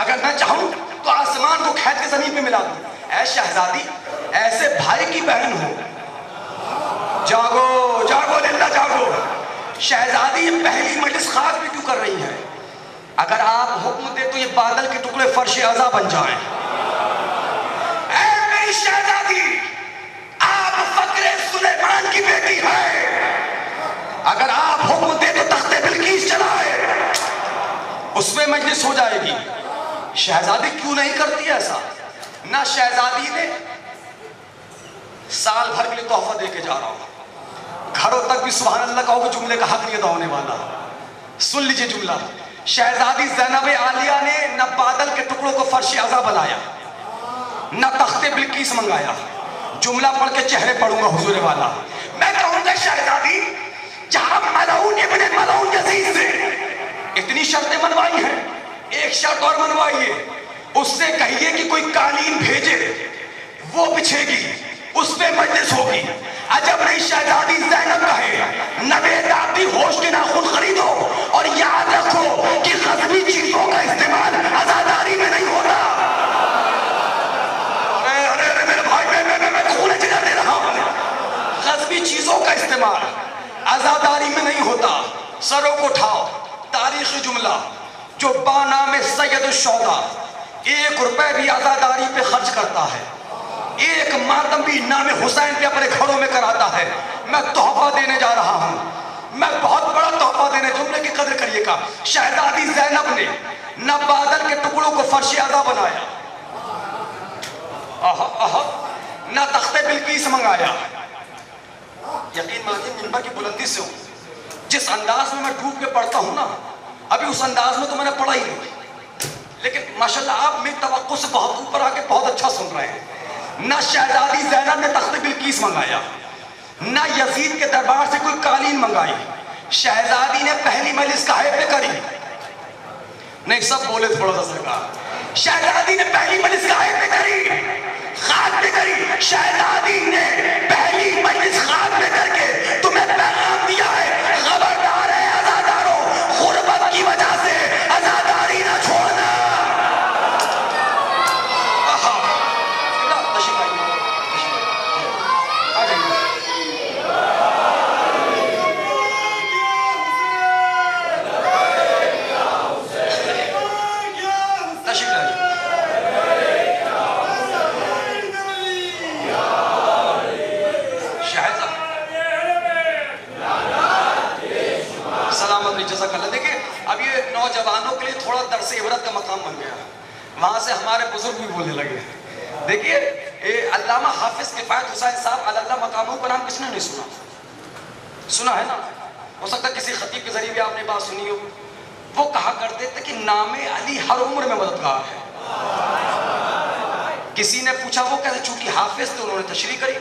اگر میں چاہوں تو آسمان کو کھینچ کے زمین پہ ملا دوں. اے شہزادی, ایسے بھائی کی بہن ہو, جاگو جاگو للہ جاگو. شہزادی, یہ پہلی مجلس خاک بھی کیوں کر رہی ہے؟ اگر آپ حکم دے تو یہ بادل کے ٹکڑے فرش عزا بن جائیں. اے میری شہزادی, آپ فقر سلیمان کی بیٹی ہے, اگر آپ حکم دے تو تخت بلقیس چلائے, اس میں مجلس ہو جائے گی. شہزادی کیوں نہیں کرتی ایسا؟ نہ شہزادی نے سال بھر کے لیے تحفہ دے کے جا رہا ہوں, گھروں تک بھی سبحان اللہ کہو کہ جملے کا حق نہیں ادا ہونے والا. سن لیجئے جملہ. شہزادی زینب عالیہ نے نہ بادل کے ٹکڑوں کو فرش عزا بنایا, نہ تخت بلقیس منگایا. جملہ پڑھ کے چہرے پڑھوں گا حضور والا. میں کہوں گا شہزادی, جہاں ملعون ابن ملعون یزید سے اتنی شرطیں منوائی ہیں, ایک شرط اور منوائیے, اس سے کہیے کہ کوئی قالین بھیجے, وہ بچھے گی, اس پہ مجلس ہوگی. عجب نہیں شہزادی زینب کہے نوید آپ بھی ہوش کے ناخن خریدو اور یاد رکھو کہ غصبی چیزوں کا استعمال عزاداری میں نہیں ہوتا. ارے میرے بھائی, میں کھولے جگر دے رہا ہوں. غصبی چیزوں کا استعمال عزاداری میں نہیں ہوتا. سروں کو اٹھاؤ. تاریخی جملہ, جو بانام سید الشہداء 1 روپے بھی عزاداری پہ خرچ کرتا ہے, ایک ماتم بھی نام حسین پہ اپنے گھروں میں کراتا ہے, میں تحفہ دینے جا رہا ہوں. میں بہت بڑا تحفہ دینے, جملے کی قدر کریے گا. شہزادی زینب نے نہ بادل کے ٹکڑوں کو فرش عزا بنایا, نہ تخت بلقیس منگایا. یقین مانیے منبر کی بلندی سے ہوں, جس انداز میں ڈوب کے پڑھتا ہوں نا, ابھی اس انداز میں تو میں نے پڑھا ہی نہیں, لیکن ماشاءاللہ آپ میری توقع سے بہت اوپر آ کے بہت اچھا سن رہے ہیں. نہ شہزادی زینب نے تخت بلقیس منگایا, نہ یزید کے دربار سے کوئی قالین منگائی. شہزادی نے پہلی مجلس کہے پہ کری, نہیں سب بولے تھوڑا سا سرکار. شہزادی نے پہلی مجلس کہے پہ کری, خاک پہ کری. شہزادی نے پہلی مجلس خاک پہ کر کے تمہیں پیغام دیا ہے, خبردار ہے عزاداروں, غربت کی وجہ سے عزاداری نہ چھوڑنا. نوجوانوں کے لیے تھوڑا درس عبرت کا مقام بن گیا, وہاں سے ہمارے بزرگ بھی بولنے لگے. دیکھیے علامہ حافظ کفایت حسین صاحب اللہ مقاموں کا نام کس نے نہیں سنا؟ سنا ہے نا, ہو سکتا ہے کسی خطیب کے ذریعے بھی آپ نے بات سنی ہو. وہ کہا کرتے تھے کہ نام علی ہر عمر میں مددگار ہے. کسی نے پوچھا وہ کہتے چونکہ حافظ تھے, انہوں نے تشریح کری,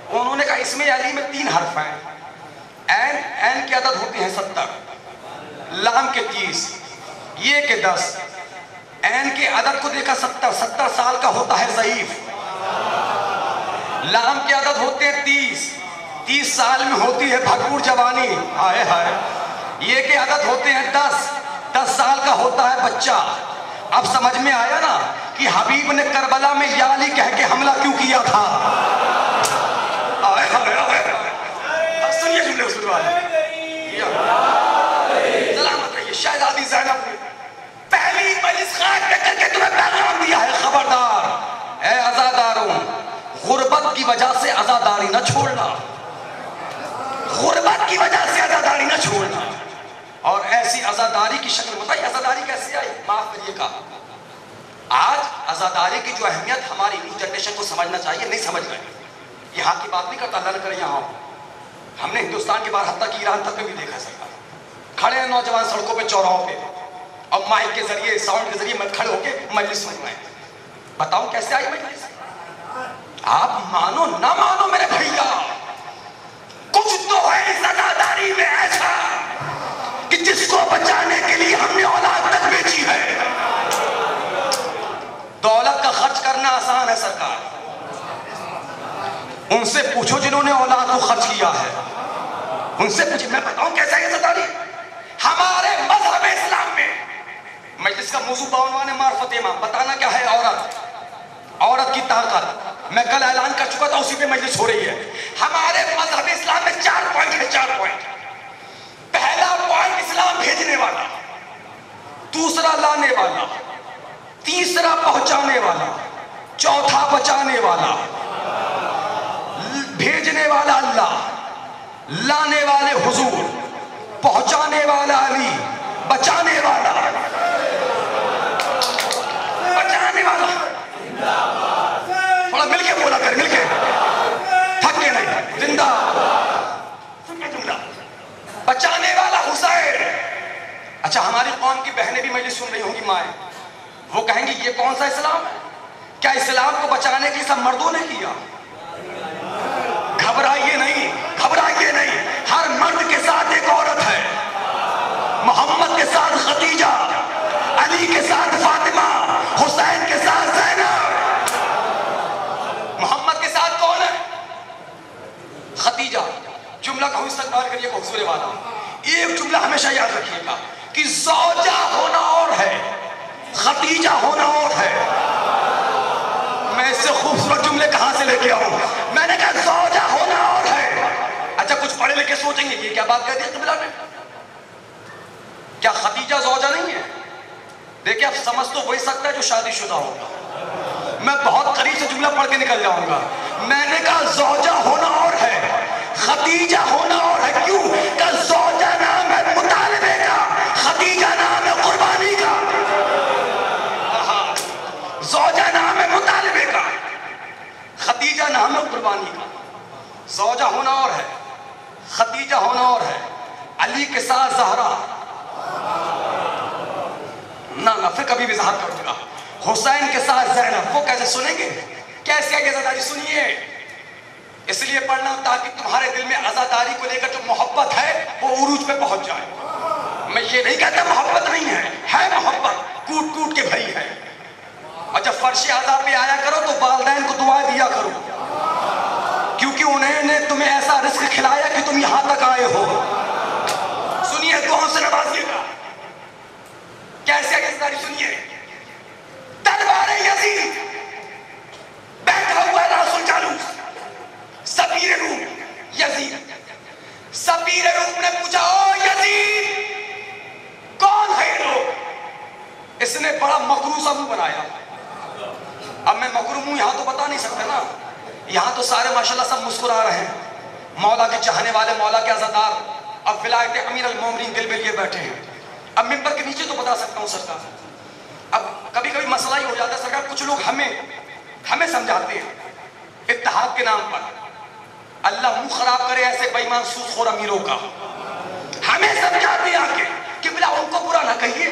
انہوں نے کہا اس میں علی میں 3 حرف ہیں. این کی عدد ہوتی ہیں 70, لام کے 30, یہ کے 10. این کے عدد کو دیکھا 70 سال کا ہوتا ہے ضعیف. لام کے عدد ہوتے ہیں 30 سال میں ہوتی ہے بھرپور جوانی. ہائے ہائے. یہ کے عدد ہوتے ہیں 10 سال کا ہوتا ہے بچہ. اب سمجھ میں آیا نا کہ حبیب نے کربلا میں یا علی کہہ کے حملہ کیوں کیا تھا. سنیے رسول والے سلامت رہیے. شہزادی زینب نے پہلی مجلس خاک پہ کر کے تمہیں پیغام دیا ہے, خبردار اے عزاداروں, غربت کی وجہ سے عزاداری نہ چھوڑنا, غربت کی وجہ سے عزاداری نہ چھوڑنا. اور ایسی عزاداری کی شکل بتائی, عزاداری کیسے آئی؟ معاف کریے گا, آج عزاداری کی جو اہمیت ہماری نیو جنریشن کو سمجھنا چاہیے, نہیں سمجھ رہے. یہاں کی بات نہیں کرتا, اللہ نہ کرے یہاں ہو. ہم نے ہندوستان کے باہر حتیٰ کہ ایران تک میں بھی دیکھا سکتا, کھڑے ہیں نوجوان سڑکوں پہ, چوراہوں پہ, اور مائک کے ذریعے, ساؤنڈ کے ذریعے میں کھڑے ہو کے مجلس سن رہے ہیں. بتاؤ کیسے آئی مجلس؟ آپ مانو نہ مانو میرے بھیا, کچھ تو ہے اس عزاداری میں ایسا کہ جس کو بچانے کے لیے ہم نے اولاد تک بیچی ہے. دولت کا خرچ کرنا آسان ہے سرکار, ان سے پوچھو جنہوں نے اولاد کو خرچ کیا ہے, ان سے پوچھو. میں بتاؤں کیسا ہے عزاداری؟ ہمارے مذہب اسلام میں مجلس کا موضوع 52 معرفت امام, بتانا کیا ہے عورت, عورت کی طاقت. میں کل اعلان کر چکا تھا, اسی پہ مجلس ہو رہی ہے. ہمارے مذہب اسلام میں 4 پوائنٹ ہے, 4 پوائنٹ. پہلا پوائنٹ اسلام بھیجنے والا, دوسرا لانے والا, تیسرا پہنچانے والا, چوتھا بچانے والا. بھیجنے والا اللہ, لانے والے حضور, پہنچانے والا علی, بچانے والا, بچانے والا. تھوڑا مل کے بولا کر, مل کے, تھک کے نہیں, زندہ. بچانے والا حسین. اچھا, ہماری قوم کی بہنیں بھی مجلس سن رہی ہوں گی, مائیں, وہ کہیں گی یہ کون سا اسلام ہے؟ کیا اسلام کو بچانے کے لیے سب مردوں نے کیا؟ گھبرائیے نہیں, گھبرائیے نہیں. ہر مرد کے ساتھ ایک عورت ہے. محمد کے ساتھ خدیجہ, علی کے ساتھ فاطمہ, حسین کے ساتھ زینب. محمد کے ساتھ کون ہے؟ خدیجہ. جملہ کہوں استقبال کریے کو حضور والا, ایک جملہ ہمیشہ یاد رکھیے گا کہ زوجہ ہونا اور ہے, خدیجہ ہونا اور ہے. میں اس سے خوبصورت جملے کہاں سے لے کے آؤں؟ میں نے کہا زوجہ ہونا اور ہے. اچھا, کچھ پڑھے لکھے سوچیں گے یہ کیا بات کہہ دی قبلہ نے, کیا خدیجہ زوجہ نہیں ہے؟ دیکھیں, اب سمجھ تو وہی سکتا ہے جو شادی شدہ ہوگا. میں بہت قریب سے جملہ پڑھ کے نکل جاؤں گا. میں نے کہا زوجہ ہونا اور ہے, خدیجہ ہونا اور ہے. کیوں کہ زوجہ نام ہے مطالبے کا, خدیجہ نام ہے قربانی کا. زوجہ نام ہے مطالبے کا, خدیجہ نام ہے قربانی کا. زوجہ ہونا اور ہے, خدیجہ ہونا اور ہے. علی کے ساتھ زہرا, نہ پھر کبھی بھی ظاہر کروں گا. حسین کے ساتھ زینب, وہ کیسے سنیں گے؟ کیسے ہے عزاداری؟ سنیے, اس لیے پڑھنا تاکہ تمہارے دل میں عزاداری کو لے کر جو محبت ہے وہ عروج پہ پہنچ جائے. میں یہ نہیں کہتا محبت نہیں ہے, ہے محبت, کوٹ کوٹ کے بھری ہے. اور جب فرش عزا پہ آیا کرو تو والدین کو دعا دیا کرو, کیونکہ انہیں نے تمہیں ایسا رزق کھلایا کہ تم یہاں تک آئے ہو. سنیے, دعاؤں سے نوازیے گا. کیسے عزاداری سنیے. دربار یزید بیٹھا ہوا رسول جالوس, سفیر روم یزید. سفیر روم نے پوچھا, او یزید کون ہے یہ لوگ؟ اس نے بڑا مکروہ سا منہ بنایا. اب میں مکروہ منہ یہاں تو بتا نہیں سکتا نا, یہاں تو سارے ماشاءاللہ سب مسکرا رہے ہیں, مولا کے چاہنے والے, مولا کے عزادار. اب ولایت امیر المومنین دل میں لیے بیٹھے ہیں. اب ممبر کے نیچے تو بتا سکتا ہوں سرکار. اب کبھی کبھی مسئلہ ہی ہو جاتا ہے سرکار, کچھ لوگ ہمیں سمجھاتے ہیں اتحاد کے نام پر. اللہ منہ خراب کرے ایسے بے ایمان سود خور امیروں کا. ہمیں سمجھاتے ہیں آ کے کہ بلا ان کو برا نہ کہیے,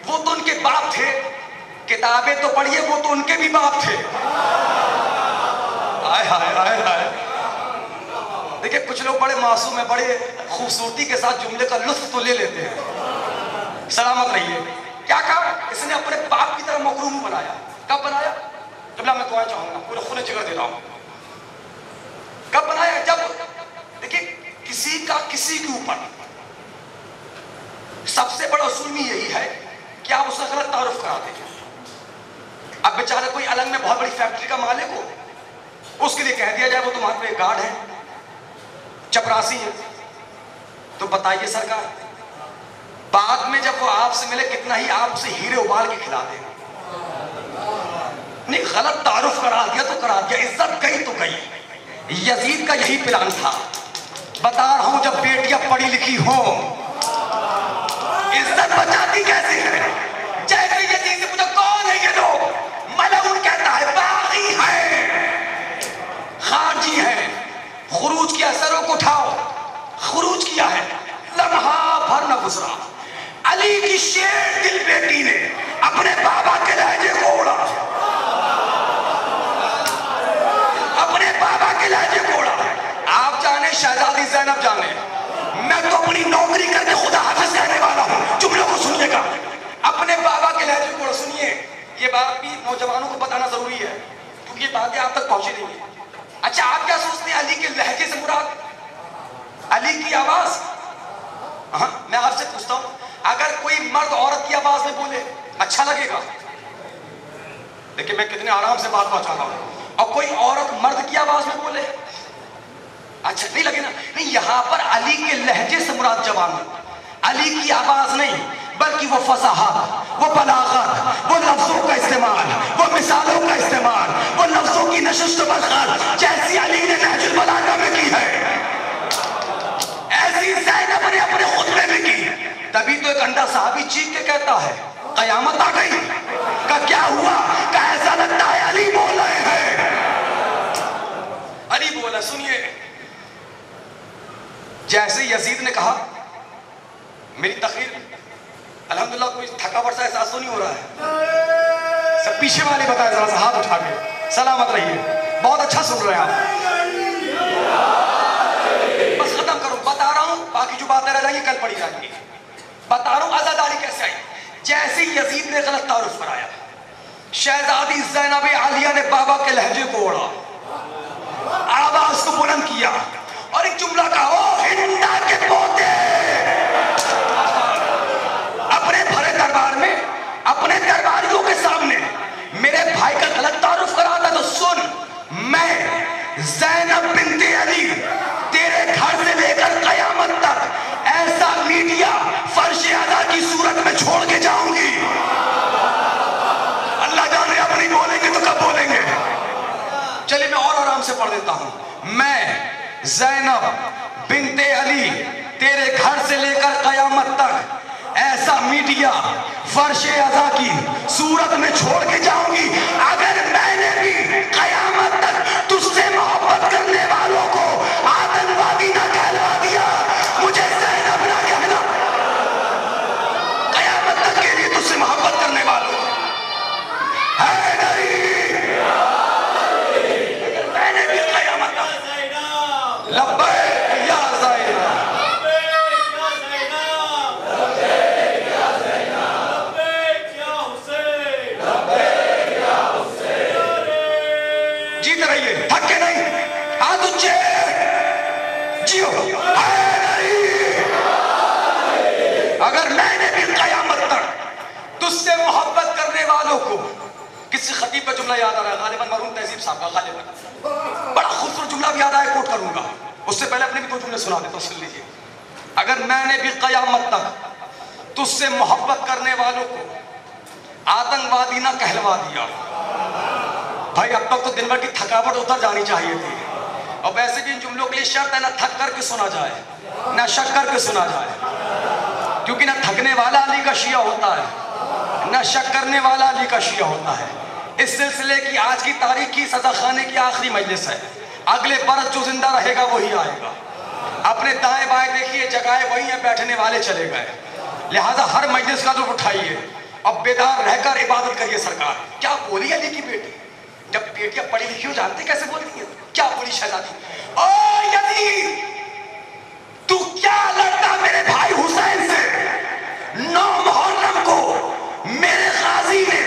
وہ تو ان کے باپ تھے. کتابیں تو پڑھیے, وہ تو ان کے بھی باپ تھے. آئے ہائے ہائے ہائے. دیکھیں, کچھ لوگ بڑے معصوم ہیں, بڑے خوبصورتی کے ساتھ جملے کا لطف تو لے لیتے ہیں. سلامت رہیے. کیا کہا اس نے؟ اپنے باپ کی طرح مکروہ منہ بنایا. کب بنایا؟ قبلہ میں دعائیں چاہوں گا, پورے خون جگر دے رہا ہوں. کب بنایا؟ جب دیکھیں کسی کا کسی کے اوپر سب سے بڑا اصول میں یہی ہے کہ آپ اس کا غلط تعارف کرا دیں. اب بیچارہ کوئی الگ میں بہت بڑی فیکٹری کا مالک ہو, اس کے لیے کہہ دیا جائے وہ تمہارے پہ گارڈ ہے, چپراسی ہے, تو بتائیے سرکار، بعد میں جب وہ آپ سے ملے کتنا ہی آپ اسے ہیرے ابال کے کھلا دیں. نہیں، غلط تعارف کرا دیا تو کرا دیا، عزت گئی تو گئی. یزید کا یہی پلان تھا. بتا رہا ہوں جب بیٹیاں پڑھی لکھی ہوں عزت بچاتی کیسے ہے؟ جیسے یزید سے پوچھا کون ہے یہ لوگ، ملعون کہتا ہے باغی ہے، خارجی ہے. خروج کیا، سروں کو اٹھاؤ. خروج کیا ہے، لمحہ بھر نہ گزرا علی کی شیر دل بیٹی نے اپنے بابا کے لہجے کو اڑا، اپنے بابا کے لہجے کو اڑا. آپ جانے شہزادی زینب جانے، میں تو اپنی نوکری کر کے خدا حافظ کہنے والا ہوں. جملوں کو سنیے گا، اپنے بابا کے لہجے کو اڑا. سنیے، یہ بات بھی نوجوانوں کو بتانا ضروری ہے کیونکہ یہ باتیں آپ تک پہنچی نہیں ہیں. اچھا، آپ کیا سوچتے ہیں علی کے لہجے سے مراد علی کی آواز؟ ہاں، میں آپ سے پوچھتا ہوں، اگر کوئی مرد عورت کی آواز میں بولے اچھا لگے گا؟ لیکن میں کتنے آرام سے بات پہنچا رہا ہوں. اور کوئی عورت مرد کی آواز میں بولے اچھا نہیں لگے نا؟ نہیں، یہاں پر علی کے لہجے سے مراد جوان، علی کی آواز نہیں بلکہ وہ فصاحت، وہ بلاغت، وہ لفظوں کا استعمال، وہ مثالوں کا استعمال، وہ لفظوں کی نشست و برخاست جیسی علی نے نہج البلاغہ میں کی ہے، ایسی زینب نے اپنے خطبے میں کی. تبھی تو ایک انڈا صحابی چیخ کے کہتا ہے قیامت آ گئی. کہ کیا ہوا؟ کہ ایسا لگتا ہے علی بول رہے ہیں. علی بولا. سنیے، جیسے یزید نے کہا میری تقریر الحمدللہ کوئی تھکاوٹ سا احساس تو نہیں ہو رہا ہے؟ سب پیچھے والے بتائیں ذرا سا ہاتھ اٹھا کے. سلامت رہیے، بہت اچھا سن رہے ہیں آپ. بس ختم کرو، بتا رہا ہوں باقی جو باتیں رہ جائیں گی کل پڑھی جائیں گی. بتا رہا ہوں عزاداری کیسے آئی. جیسے یزید نے غلط تعارف کرایا، شہزادی زینب عالیہ نے بابا کے لہجے کو اوڑا، آواز کو بلند کیا اور ایک جملہ کہا، او ہندا کے پوتے. اپنے بھرے دربار میں، اپنے درباریوں کے سامنے میرے بھائی کا غلط تعارف کرا تھا تو سن، میں زینب بنت علی تیرے گھر سے لے کر قیامت تک ایسا میڈیا فرش اعلیٰ کی صورت میں چھوڑ کے جاؤں گی. اللہ جانے اب نہیں بولیں گے تو کب بولیں گے. چلیے میں اور آرام سے پڑھ دیتا ہوں. میں زینب بنت علی تیرے گھر سے لے کر قیامت تک ایسا میڈیا فرش اعلیٰ کی صورت میں چھوڑ کے جاؤں گی. اگر میں نے بھی قیامت تک تجھ سے محبت کرنے والوں کو آتنوادی نہ کہلوا دیا، مجھے زینب نہ کہنا. قیامت تک کے لیے تجھ سے محبت کرنے والوں ہے نہیں. اگر میں نے بھی قیامت تک لبیک یا زینب، جیتے رہیے، تھک کے نہیں، ہاتھ اونچے، جیو. اگر میں نے بھی قیامت تک تجھ سے محبت کرنے والوں کو. کسی خطیب کا جملہ یاد آ رہا ہے، غالباً مرحوم تہذیب صاحب کا، غالباً بڑا خوبصورت جملہ بھی یاد آیا، کوٹ کروں گا. اس سے پہلے اپنے بھی دو جملے سنا دیتا ہوں، سن لیجیے. اگر میں نے بھی قیامت تک تجھ سے محبت کرنے والوں کو آتنکوادی نہ کہلوا دیا. بھائی اب تک تو دن بھر کی تھکاوٹ اتر جانی چاہیے تھی. اور ویسے بھی ان جملوں کے لیے شرط ہے نہ تھک کر کے سنا جائے نہ شک کر کے سنا جائے، کیونکہ نہ تھکنے والا علی کا شیعہ ہوتا ہے نہ شک کرنے والا علی کا شیعہ ہوتا ہے. اس سلسلے کی آج کی تاریخ کی سزا خانے کی آخری مجلس ہے. اگلے برس جو زندہ رہے گا وہی آئے گا. اپنے دائیں بائیں دیکھیے، جگہیں وہی ہیں، بیٹھنے والے چلے گئے. لہٰذا ہر مجلس کا لطف اٹھائیے اور بیدار رہ کر عبادت کریے. سرکار کیا بولی علی کی بیٹی؟ جب بیٹیاں پڑھی لکھی ہو جانتے کیسے بولتی ہیں؟ کیا بولی شہزادی؟ او یزید، تو کیا لڑتا میرے بھائی حسین سے؟ 9 محرم کو میرے غازی نے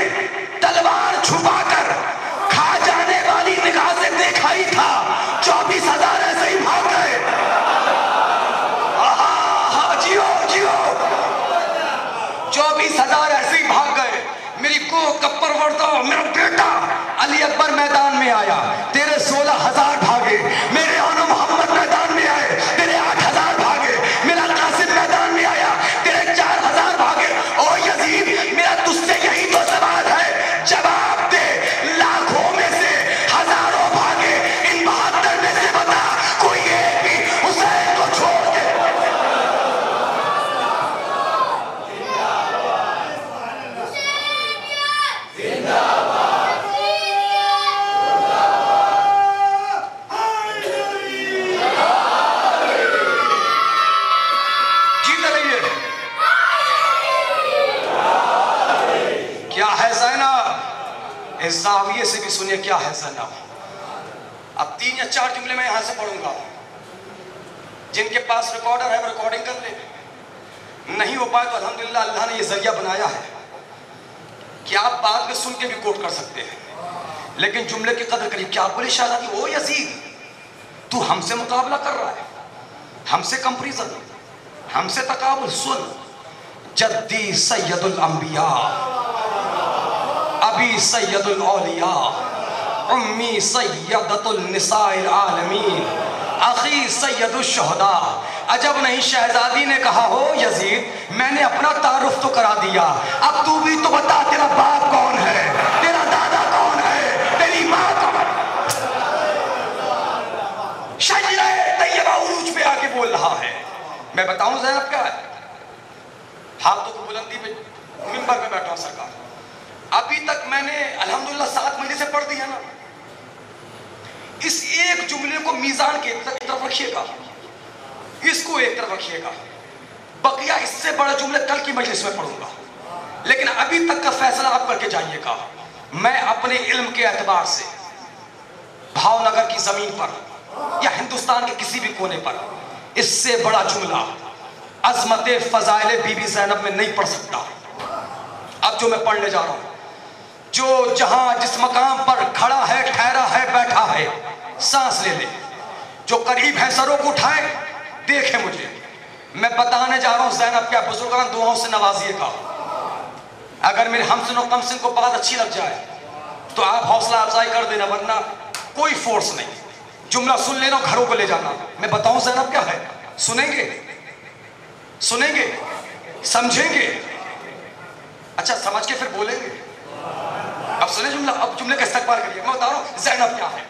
تلوار چھپا کر کھا جانے والی نگاہ سے دیکھا ہی تھا. 24,000 ایسے ہی بھاگ گئے. جیو جیو، 24,000 ایسے ہی بھاگ گئے. میری کو کپر وردا میرا بیٹا علی اکبر میدان میں آیا، تیرے 16,000 بھاگے. میرے آن محمد میدان میں آئے، تیرے 8,000 بھاگے. میرا اس زاویے سے بھی سنیے کیا ہے زینب. اب 3 یا 4 جملے میں یہاں سے پڑھوں گا. جن کے پاس ریکارڈر ہے وہ ریکارڈنگ کر لیں. نہیں ہو پائے تو الحمدللہ اللہ نے یہ ذریعہ بنایا ہے کہ آپ بعد میں سن کے بھی کوٹ کر سکتے ہیں. لیکن جملے کی قدر کریے. کیا بولی شہزادی؟ او یزید، تو ہم سے مقابلہ کر رہا ہے، ہم سے کمپریزن، ہم سے تقابل. سن، جدی سید الانبیاء، ابی سید الاولیاء، امی سیدت النساء العالمین، اخی سید الشہداء. عجب نہیں شہزادی نے کہا ہو یزید میں نے اپنا تعارف تو کرا دیا، اب تو بھی تو بتا تیرا باپ کون ہے، تیرا دادا کون ہے، تیری ماں کون ہے. شجرہ طیبہ عروج پہ آ کے بول رہا ہے. میں بتاؤں زینب کیا ہے؟ ہاتھوں کو بلندی پہ منبر پہ بیٹھا ہوں سرکار. ابھی تک میں نے الحمدللہ 7 مجلسیں پڑھ دی ہے نا. اس ایک جملے کو میزان کے ایک طرف رکھیے گا، اس کو ایک طرف رکھیے گا. بقیہ اس سے بڑا جملے کل کی مجلس میں پڑھوں گا. لیکن ابھی تک کا فیصلہ آپ کر کے جائیے گا. میں اپنے علم کے اعتبار سے بھاؤ نگر کی زمین پر یا ہندوستان کے کسی بھی کونے پر اس سے بڑا جملہ عظمت فضائل بی بی زینب میں نہیں پڑھ سکتا. اب جو میں پڑھنے جا رہا ہوں، جو جہاں جس مقام پر کھڑا ہے، ٹھہرا ہے، بیٹھا ہے، سانس لے لے. جو قریب ہے سروں کو اٹھائے، دیکھیں مجھے. میں بتانے جا رہا ہوں زینب کیا. بزرگان دعاؤں سے نوازیے گا. اگر میرے ہمسن و کمسن کو بات اچھی لگ جائے تو آپ حوصلہ افزائی کر دینا، ورنہ کوئی فورس نہیں. جملہ سن لینا، گھروں کو لے جانا. میں بتاؤں زینب کیا ہے. سنیں گے؟ سنیں گے؟ سمجھیں گے؟ اچھا سمجھ کے پھر بولیں گے. اب سنیں جملہ. اب جملے کا استقبال کریے. میں بتا رہا ہوں زینب کیا ہے.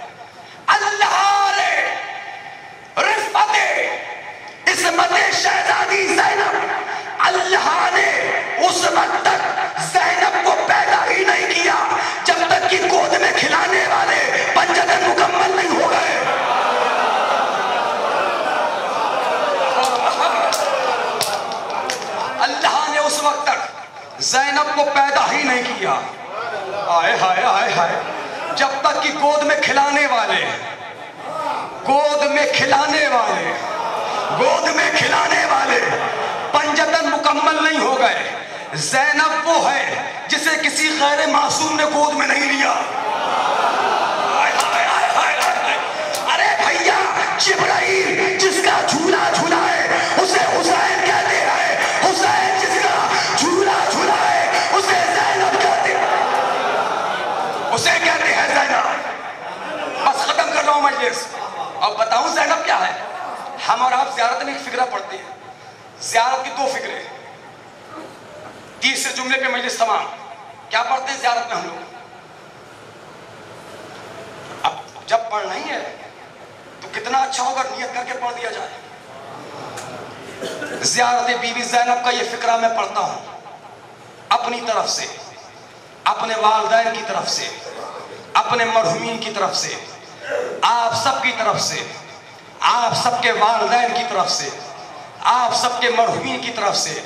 اللہ نے رفعت عصمت شہزادی زینب، اللہ نے اس وقت تک زینب کو پیدا ہی نہیں کیا جب تک کہ گود میں کھلانے والے پنجتن مکمل نہیں ہو گئے. اللہ نے اس وقت تک زینب کو پیدا ہی نہیں کیا. آئے ہائے آئے ہائے. جب تک کہ گود میں کھلانے والے پنجتن مکمل نہیں ہو گئے. زینب وہ ہے جسے کسی غیر معصوم نے گود میں نہیں لیا. ارے بھیا، جبرائیل جس کا جھولا جھولائے اسے حسین کہتے ہیں، حسین جس کا جھولا جھولائے اسے زینب کہتے ہیں، اسے کہتے ہیں زینب. بس ختم کر رہا ہوں مجلس. اب بتاؤں زینب کیا ہے. ہم اور آپ زیارت میں ایک فقرہ پڑھتے ہیں. زیارت کی 2 فقرے. تیسرے جملے پہ مجلس تمام. کیا پڑھتے ہیں زیارت میں ہم لوگ؟ اب جب پڑھنا ہی ہے تو کتنا اچھا ہوگا نیت کر کے پڑھ دیا جائے. زیارت بی بی زینب کا یہ فقرہ میں پڑھتا ہوں اپنی طرف سے، اپنے والدین کی طرف سے، اپنے مرحومین کی طرف سے، آپ سب کی طرف سے، آپ سب کے والدین کی طرف سے، آپ سب کے مرحومین کی طرف سے،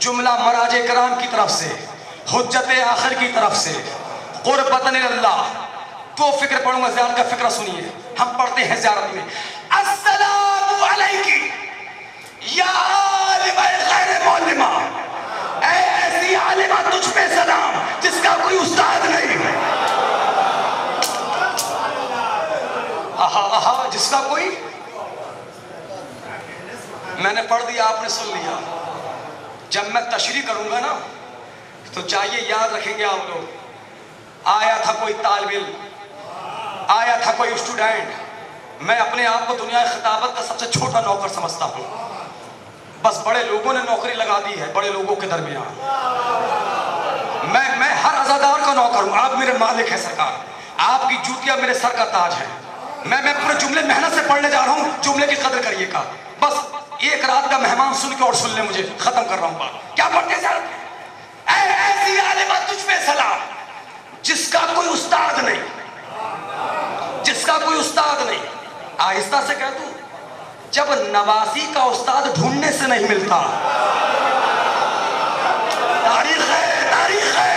جملہ مراج کرام کی طرف سے، حجت آخر کی طرف سے، قربتن اللہ. 2 فکر پڑھوں گا. زیارت کا فکرہ سنیے. ہم پڑھتے ہیں زیارت میں السلام علیکی یا عالمہ غیر معلمہ، اے ایسی عالمہ تجھ پہ سلام جس کا کوئی استاد نہیں. جس کا کوئی. میں نے پڑھ دیا، آپ نے سن لیا. جب میں تشریح کروں گا نا تو چاہیے یاد رکھیں گے آپ لوگ. آیا تھا کوئی طالب علم، آیا تھا کوئی اسٹوڈنٹ. میں اپنے آپ کو دنیا خطابت کا سب سے چھوٹا نوکر سمجھتا ہوں. بس بڑے لوگوں نے نوکری لگا دی ہے بڑے لوگوں کے درمیان. میں ہر عزادار کا نوکر ہوں. آپ میرے مالک ہیں سرکار. آپ کی جوتیاں میرے سر کا تاج ہے. میں پورے جملے محنت سے پڑھنے جا رہا ہوں. جملے کی قدر کریے گا. بس ایک رات کا مہمان سن کے اور سن لے مجھے. ختم کر رہا ہوں بات. کیا پڑھتے ہیں سر؟ اے ایسی عالمہ تجھ پہ سلام جس کا کوئی استاد نہیں، جس کا کوئی استاد نہیں. آہستہ سے کہہ دوں، جب نواسی کا استاد ڈھونڈنے سے نہیں ملتا. تاریخ ہے، تاریخ ہے.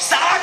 60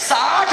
60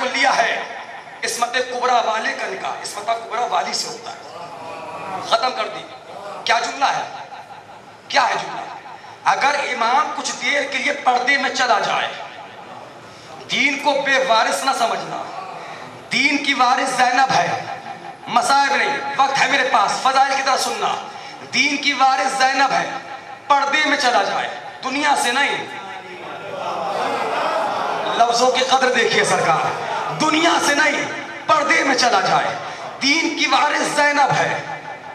کلیہ ہے عصمت کبریٰ والے کا نکاح عصمت کبریٰ والی سے ہوتا ہے. ختم کر دی. کیا جملہ ہے؟ کیا ہے جملہ؟ اگر امام کچھ دیر کے لیے پردے میں چلا جائے، دین کو بے وارث نہ سمجھنا. دین کی وارث زینب ہے، مصائب نہیں. وقت ہے میرے پاس، فضائل کی طرح سننا. دین کی وارث زینب ہے، پردے میں چلا جائے، دنیا سے نہیں. لفظوں کی قدر دیکھیے سرکار. دنیا سے نہیں، پردے میں چلا جائے. دین کی وارث زینب ہے.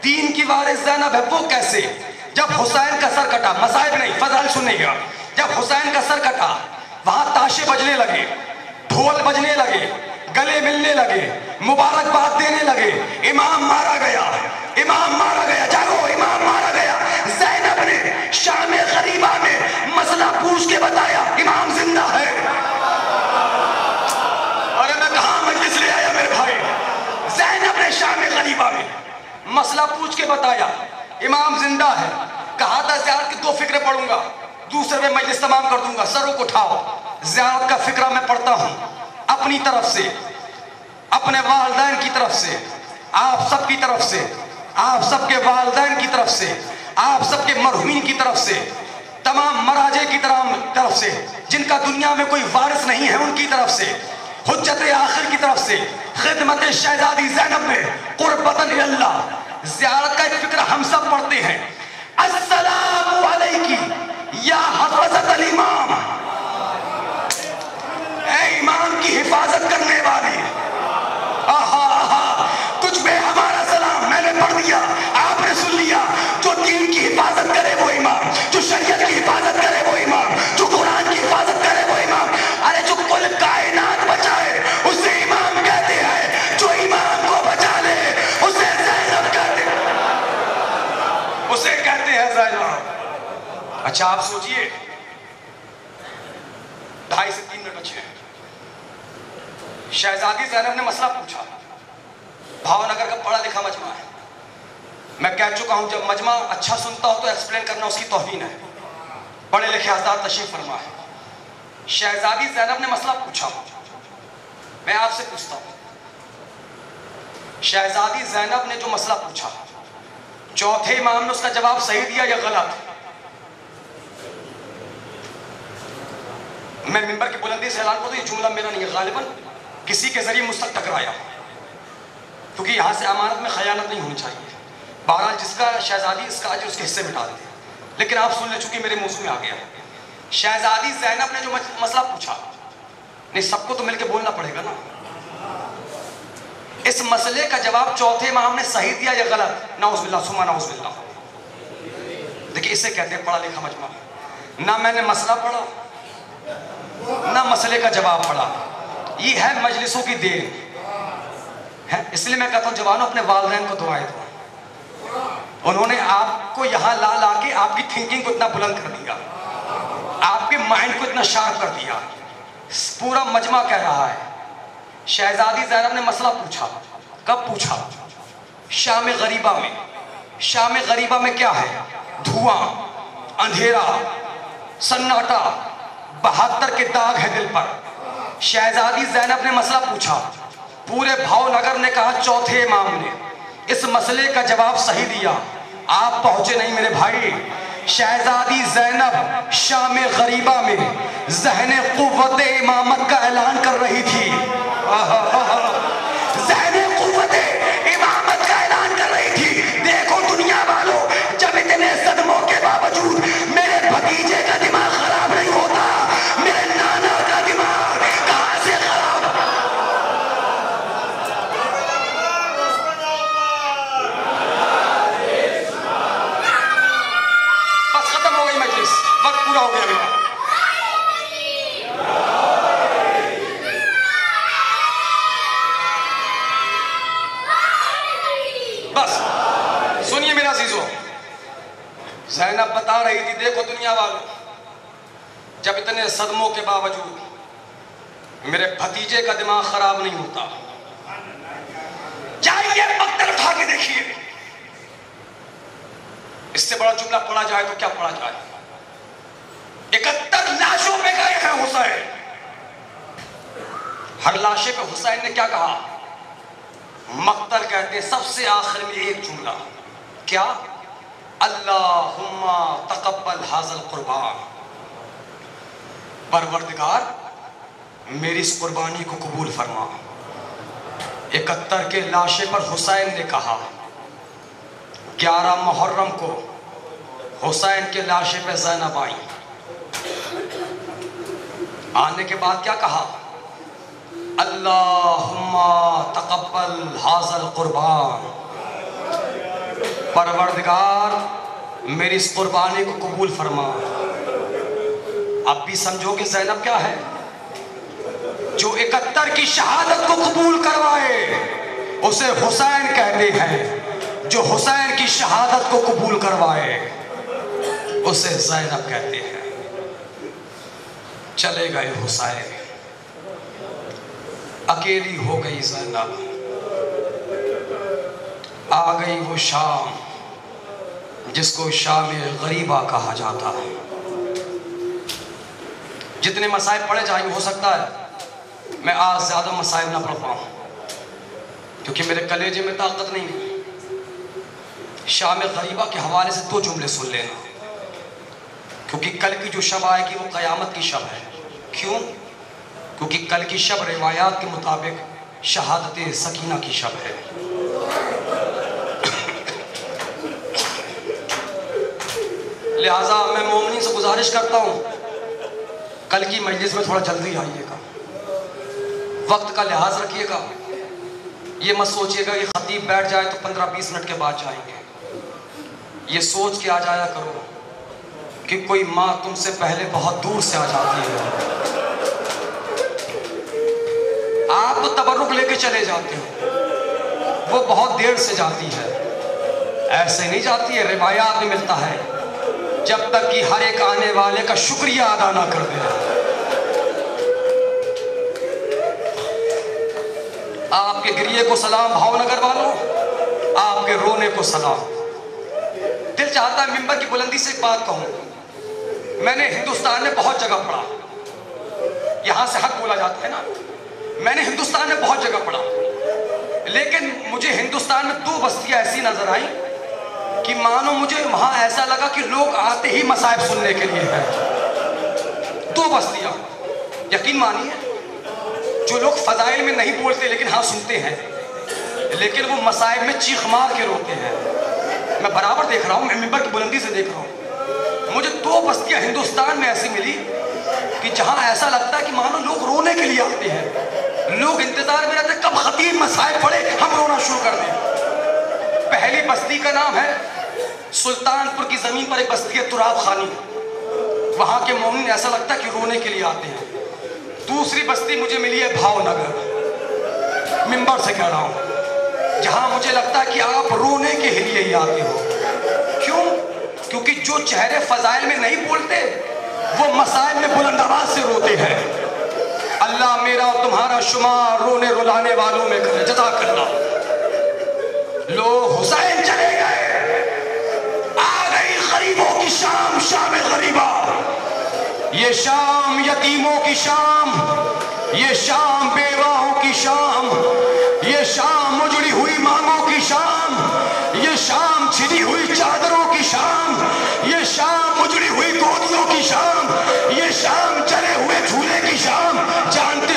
دین کی وارث زینب ہے. وہ کیسے؟ جب حسین کا سر کٹا، مصائب نہیں، فضائل سننے گا. جب حسین کا سر کٹا، وہاں تاشے بجنے لگے، ڈھول بجنے لگے، گلے ملنے لگے، مبارکباد دینے لگے. امام مارا گیا، امام مارا گیا. جاگو، امام مارا گیا. زینب نے شام غریبہ میں مسئلہ پوچھ کے بتایا امام زندہ ہے. ارے میں کہاں مجلس لے آیا میرے بھائی. زینب نے شام غریبہ میں مسئلہ پوچھ کے بتایا امام زندہ ہے. کہا تھا زیارت کی 2 فقرے پڑھوں گا، دوسرے میں مجلس تمام کر دوں گا. سروں کو اٹھاؤ. زیارت کا فقرہ میں پڑھتا ہوں اپنی طرف سے، اپنے والدین کی طرف سے، آپ سب کی طرف سے، آپ سب کے والدین کی طرف سے، آپ سب کے مرحومین کی طرف سے، تمام مراجع کی طرف سے، جن کا دنیا میں کوئی وارث نہیں ہے ان کی طرف سے، حجت آخر کی طرف سے، خدمت شہزادی زینب میں قربتاً اللہ. زیارت کا ایک فقرہ ہم سب پڑھتے ہیں. السلام علیکی یا حفظت الامام. اے امام کی حفاظت کرنے والی. آہا آہا، تجھ پہ ہمارا سلام. میں نے پڑھ دیا، آپ نے سن لیا. جو دین کی حفاظت کرے وہ امام، جو شریعت کی حفاظت کرے وہ امام، جو قرآن کی حفاظت کرے وہ امام. ارے جو کل کائنات بچائے اسے امام کہتے ہیں. جو امام کو بچا لے اسے زینب کہتے ہیں. اسے کہتے ہیں زینب. اچھا آپ سوچئے 2.5 سے 3 منٹ بچے ہیں. شہزادی زینب نے مسئلہ پوچھا. بھاؤ نگر کا پڑھا لکھا مجمع ہے. میں کہہ چکا ہوں جب مجمع اچھا سنتا ہو تو ایکسپلین کرنا اس کی توہین ہے. پڑھے لکھے حضرات تشریف فرما ہے. شہزادی زینب نے مسئلہ پوچھا. میں آپ سے پوچھتا ہوں، شہزادی زینب نے جو مسئلہ پوچھا، چوتھے امام نے اس کا جواب صحیح دیا یا غلط؟ میں منبر کی بلندی سے اعلان کرتا ہوں یہ جملہ میرا نہیں ہے، غالباً کسی کے ذریعے مجھ تک ٹکرایا، کیونکہ یہاں سے امانت میں خیانت نہیں ہونی چاہیے. بہرحال جس کا شہزادی اس کا اجر اس کے حصے مٹا دیتے. لیکن آپ سن لے چونکہ میرے موضوع میں آ گیا. شہزادی زینب نے جو مسئلہ پوچھا، نہیں سب کو تو مل کے بولنا پڑے گا نا. اس مسئلے کا جواب چوتھے امام نے صحیح دیا یا غلط؟ نعوذ باللہ ثم نعوذ باللہ. دیکھیں اسے کہتے ہیں پڑھا لکھا مجمع. نہ میں نے مسئلہ پڑھا نہ مسئلے کا جواب پڑھا. یہ ہے مجلسوں کی دین. اس لیے میں کہتا ہوں جوانوں اپنے والدین کو دعائیں دو. انہوں نے آپ کو یہاں لا لا کے آپ کی تھنکنگ کو اتنا بلند کر دیا، آپ کے مائنڈ کو اتنا شارپ کر دیا. پورا مجمع کہہ رہا ہے شہزادی زینب نے مسئلہ پوچھا. کب پوچھا؟ شام غریبہ میں. شام غریبہ میں کیا ہے؟ دھواں، اندھیرا، سناٹا، 72 کے داغ ہے دل پر. شہزادی زینب نے مسئلہ پوچھا. پورے بھاؤ نگر نے کہا چوتھے امام نے اس مسئلے کا جواب صحیح دیا. آپ پہنچے نہیں میرے بھائی. شہزادی زینب شام غریبہ میں ذہن قوت امامت کا اعلان کر رہی تھی. ذہن قوت امامت کا اعلان کر رہی تھی. دیکھو دنیا والوں، جب اتنے صدموں کے باوجود میرے بھتیجے کا دماغ خراب نہیں ہوتا، میرے نانا کا دماغ کہاں سے خراب؟ بس ختم ہو گئی مجلس، وقت پورا ہو گیا میرا. بس سنیے میرا عزیزو. زینب بتا رہی تھی دیکھو دنیا والوں، جب اتنے صدموں کے باوجود میرے بھتیجے کا دماغ خراب نہیں ہوتا. جائیے پتھر اٹھا کے دیکھیے. اس سے بڑا جملہ پڑھا جائے تو کیا پڑھا جائے؟ 71 لاشوں پہ گئے ہیں حسین. ہر لاشے پہ حسین نے کیا کہا؟ مقتل کہتے سب سے آخر میں ایک جملہ کیا؟ اللہم تقبل ھذا القربان، پروردگار میری اس قربانی کو قبول فرما۔ 71 کے لاشے پر حسین نے کہا۔ 11 محرم کو حسین کے لاشے پہ زینب آئیں، آنے کے بعد کیا کہا؟ اللہم تقبل ھذا القربان، پروردگار میری اس قربانی کو قبول فرما۔ اب بھی سمجھو کہ زینب کیا ہے؟ جو 71 کی شہادت کو قبول کروائے اسے حسین کہتے ہیں، جو حسین کی شہادت کو قبول کروائے اسے زینب کہتے ہیں۔ چلے گئے حسین، اکیلی ہو گئی زینب، آ گئی وہ شام جس کو شام غریبہ کہا جاتا ہے۔ جتنے مسائب پڑھے جائیں ہو سکتا ہے میں آج زیادہ مسائب نہ پڑھ پاؤں کیونکہ میرے کلیجے میں طاقت نہیں ہے۔ شام غریبہ کے حوالے سے 2 جملے سن لینا، کیونکہ کل کی جو شب آئے گی وہ قیامت کی شب ہے۔ کیوں؟ کیونکہ کل کی شب روایات کے مطابق شہادت سکینہ کی شب ہے۔ لہٰذا میں مومنین سے گزارش کرتا ہوں کل کی مجلس میں تھوڑا جلدی آئیے گا، وقت کا لحاظ رکھیے گا۔ یہ مت سوچیے گا کہ خطیب بیٹھ جائے تو 15-20 منٹ کے بعد جائیں گے۔ یہ سوچ کے آ جایا کرو کہ کوئی ماں تم سے پہلے بہت دور سے آ جاتی ہے، آپ تو تبرک لے کے چلے جاتے ہو، وہ بہت دیر سے جاتی ہے۔ ایسے نہیں جاتی ہے، روایات میں ملتا ہے جب تک کہ ہر ایک آنے والے کا شکریہ ادا نہ کر دے۔ آپ کے گریے کو سلام بھاؤ نگر والوں، آپ کے رونے کو سلام۔ دل چاہتا ہے ممبر کی بلندی سے ایک بات کہوں، میں نے ہندوستان میں بہت جگہ پڑھا، یہاں سے حق بولا جاتا ہے نا، میں نے ہندوستان میں بہت جگہ پڑھا، لیکن مجھے ہندوستان میں 2 بستیاں ایسی نظر آئیں کہ مانو مجھے وہاں ایسا لگا کہ لوگ آتے ہی مصائب سننے کے لیے ہیں۔ 2 بستیاں، یقین مانیے، جو لوگ فضائل میں نہیں بولتے لیکن ہاں سنتے ہیں، لیکن وہ مصائب میں چیخ مار کے روتے ہیں۔ میں برابر دیکھ رہا ہوں، میں ممبر کی بلندی سے دیکھ رہا ہوں، مجھے 2 بستیاں ہندوستان میں ایسی ملی کہ جہاں ایسا لگتا ہے کہ مانو لوگ رونے کے لیے آتے ہیں، لوگ انتظار میں رہتے ہیں کب خطیب مصائب پڑھے ہم رونا شروع کر دیں۔ پہلی بستی کا نام ہے سلطان پور کی زمین پر ایک بستی ہے تراب خانی، وہاں کے مومن ایسا لگتا ہے کہ رونے کے لیے آتے ہیں۔ دوسری بستی مجھے ملی ہے بھاؤ نگر، ممبر سے کہہ رہا ہوں، جہاں مجھے لگتا ہے کہ آپ رونے کے لیے ہی آتے ہو۔ کیوں؟ کیونکہ جو چہرے فضائل میں نہیں بولتے وہ مسائل میں بلند آواز سے روتے ہیں۔ اللہ میرا اور تمہارا شمار رونے رلانے والوں میں کرے، جزاک اللہ۔ لوگ حسین چلے گئے، آ گئی غریبوں کی شام، شام غریبہ۔ یہ شام یتیموں کی شام، یہ شام بیواؤں کی شام، یہ شام اجڑی ہوئی مانگوں کی شام، یہ شام چھلی ہوئی چادروں کی شام، یہ شام اجڑی ہوئی گودیوں کی شام، یہ شام چلے ہوئے جھولے کی شام۔ جانتے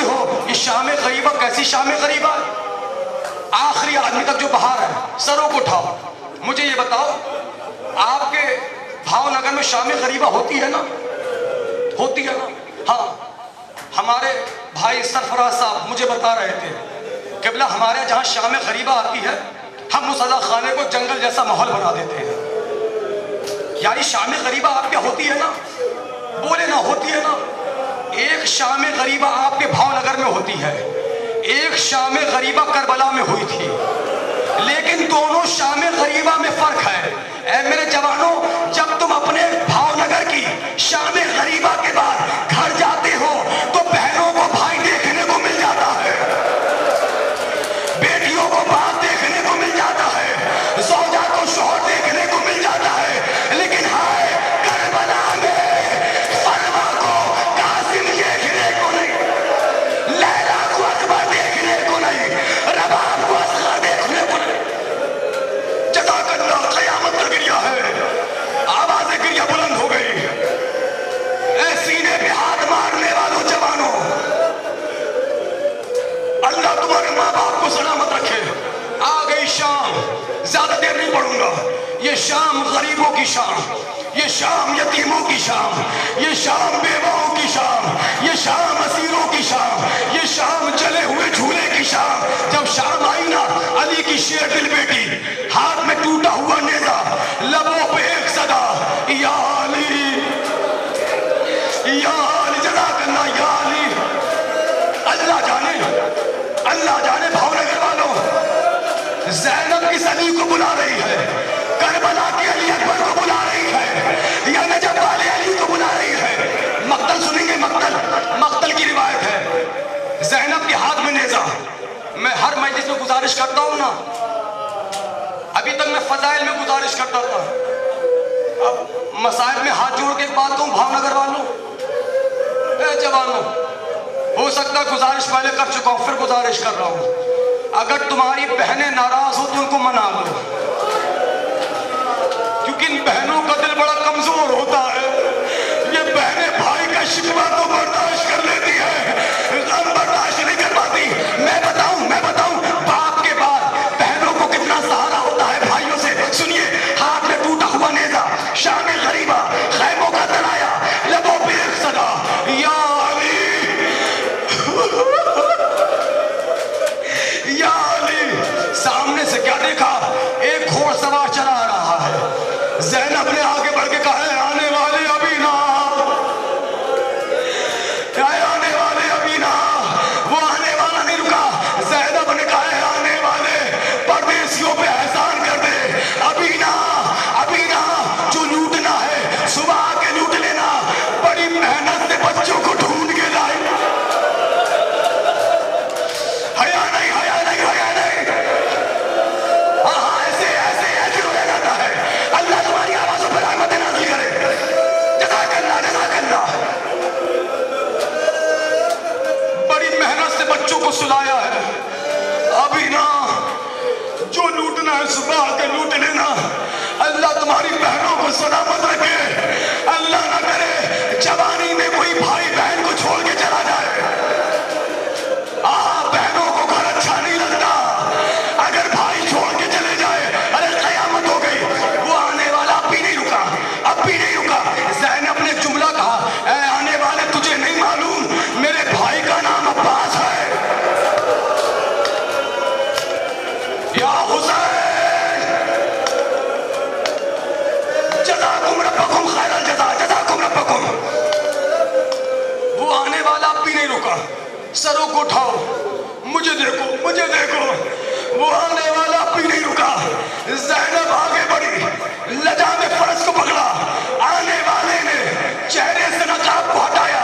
ہو یہ شام غریبہ کیسی شام غریبہ ہے؟ آخری آدمی تک جو باہر ہے سروں کو اٹھاؤ، مجھے یہ بتاؤ آپ کے بھاؤ نگر میں شام غریبہ ہوتی ہے نا؟ ہوتی ہے نا؟ ہاں، ہمارے بھائی سرفراز صاحب مجھے بتا رہے تھے قبلہ ہمارے جہاں شام غریبہ آتی ہے ہم اس عزا خانے کو جنگل جیسا ماحول بنا دیتے ہیں۔ یعنی شام غریبہ آپ کے ہوتی ہے نا؟ بولے نا، ہوتی ہے نا؟ ایک شام غریبہ آپ کے بھاؤ نگر میں ہوتی ہے، ایک شام غریبہ کربلا میں ہوئی تھی، لیکن دونوں شام غریبہ میں فرق ہے۔ اے میرے جوانوں، جب تم اپنے بھاؤ نگر کی شام غریبہ کے بعد گھر جاتے ہو تو بہنوں کو بھائی دیکھنے کو مل جاتا ہے، بیٹیوں کو باپ دیکھنے کو مل جاتا ہے، زوجہ کو شوہر دیکھنے کو مل جاتا ہے، لیکن ہائے کربلا میں فرما کو قاسم دیکھنے کو نہیں۔ غریبوں کی شام، یہ شام یتیموں کی شام، یہ شام بیواؤں کی شام، یہ شام اسیروں کی شام، یہ شام جلے ہوئے جھولے کی شام۔ جب شام آئی نا، علی کی شیر دل بیٹی، ہاتھ میں ٹوٹا ہوا نیزہ، لبوں پہ ایک صدا، یا علی یا علی، جزاک اللہ یا علی۔ اللہ جانے بھاؤ نگر والوں، زینب کس علی کو بلا رہی ہے؟ کربلا کے علی اکبر کو بلا رہی ہے یا نجف والے علی کو بلا رہی ہے؟ مقتل سنیں گے، مقتل کی روایت ہے۔ زینب کے ہاتھ میں نیزہ۔ میں ہر مجلس میں گزارش کرتا ہوں نا، ابھی تک میں فضائل میں گزارش کرتا تھا، اب مصائب میں ہاتھ جوڑ کے ایک بات کہوں بھاؤ نگر والوں، اے جوانوں، ہو سکتا گزارش پہلے کر چکا ہوں، پھر گزارش کر رہا ہوں، اگر تمہاری بہنیں ناراض ہو تو ان کو منا لو، کیونکہ ان بہنوں کا دل بڑا کمزور ہوتا ہے۔ یہ بہنیں بھائی کا شکوہ تو برداشت کر لیتی ہے، غم برداشت نہیں کر پاتی۔ میں بتاؤں باپ کے بعد بہنوں کو کتنا سہارا ہوتا ہے بھائیوں سے۔ سنیے، ہاتھ میں ٹوٹا ہوا نیزہ، شام غریبہ، خیموں کا ترایا، لبوں پہ ایک صدا، یا یا علی۔ سامنے سے کیا دیکھا؟ ایک گھوڑ سوار چلا آ رہا ہے۔ زینب نے آگے بڑھ کے کہا ہے آنے والے ابھی نہ، آنے والے ابھی نہ۔ وہ آنے والا نہیں رکا، زینب نے کہا ہے آنے والے پردیسیوں پہ احسان کر دے، ابھی نہ جو لوٹنا ہے صبح آ کے لوٹ لینا۔ بڑی محنت سے بچوں کو ڈھونڈ کے لائی، بچوں کو سلایا ہے، ابھی نہ جو لوٹنا ہے صبح کے لوٹ لینا۔ اللہ تمہاری بہنوں کو سلامت رکھے، اللہ نہ کرے جوانی میں کوئی بھائی بہن کو چھوڑ کے چلا جائے۔ بہنوں کو گھر اچھا نہیں لگتا، اگر بھائی چھوڑ کے چلے جائے ارے قیامت ہو گئی۔ وہ آنے والا اب بھی نہیں رکا۔ زینب نے جملہ کہا، اے آنے والے تجھے نہیں معلوم میرے بھائی کا نام عباس ہے، یا حسین، جزاکم ربکم خیر الجزا، جزاکم ربکم۔ وہ آنے والا اب بھی نہیں رکا، سروں کو اٹھاؤ، مجھے دیکھو، وہ آنے والا اب بھی نہیں رکا۔ زینب آگے بڑھی، لجا میں فرس کو پکڑا، آنے والے نے چہرے سے نقاب کو ہٹایا۔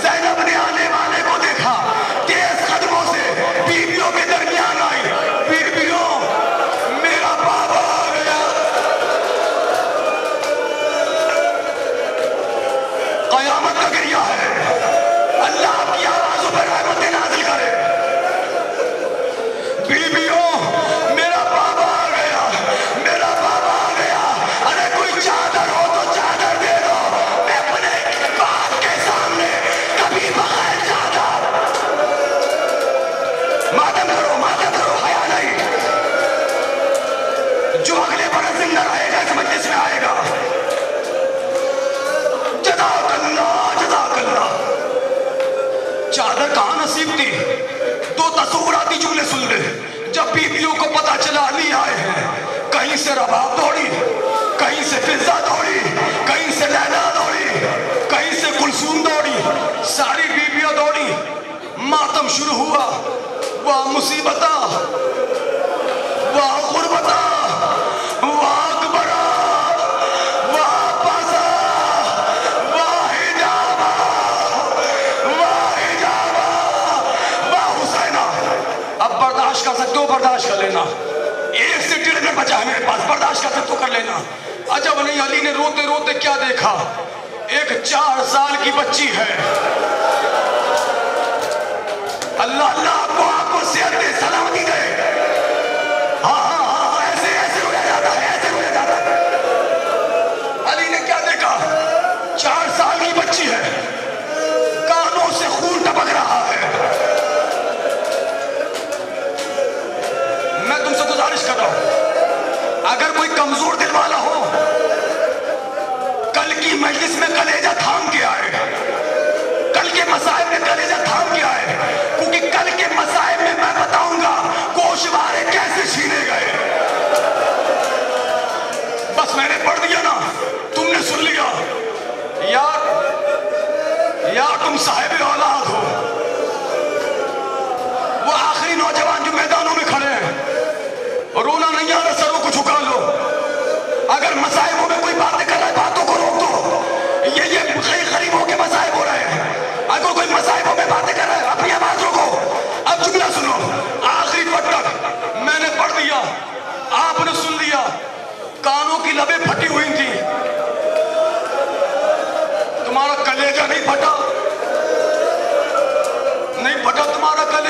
زینب نے آنے والے کو دیکھا، تیز قدموں سے بیویوں کے درمیان آئی، بیویوں میرا بابا آ گیا۔ قیامت کا گریہ ہے، اللہ آپ کی آوازوں پر رحمت نازل کرے۔ بیویوں میرا بابا آ گیا، میرا بابا آ گیا۔ ارے کوئی چادر ہو تو چادر دے دو، میں اپنے باپ کے سامنے کبھی بغیر چادر۔ ماتم کرو، حیا نہیں۔ جو اگلے برس زندہ رہے گا اس مجلس میں آئے گا۔ جزاک اللہ۔ چادر کہاں نصیب تھی؟ دو تصوراتی جملے سن لے۔ جب بیویوں کو پتا چلا علی آئے ہیں، کہیں سے رباب دوڑی، کہیں سے فضہ دوڑی، کہیں سے لیلا دوڑی، کہیں سے کلثوم دوڑی، ساری بیویاں دوڑی۔ ماتم شروع ہوا، واہ مصیبتہ، واہ غربتہ، واہ اکبرہ، واہ پاسا، واہ حجابہ، واہ حسینہ۔ اب برداشت کر سکتے ہو، برداشت کر لینا، 1 سے 1.5 منٹ بچا ہے میرے پاس، برداشت کر سکتے ہو کر لینا۔ عجب نہیں، علی نے روتے روتے کیا دیکھا؟ ایک 4 سال کی بچی ہے۔ اللہ آپ کو صحت دے، سلامتی دے۔ ہاں ایسے رویا جاتا ہے۔ علی نے کیا دیکھا؟ 4 سال کی بچی ہے، کانوں سے خون ٹپک رہا ہے۔ میں تم سے گزارش کر رہا ہوں، اگر کوئی کمزور دل والا ہو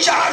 4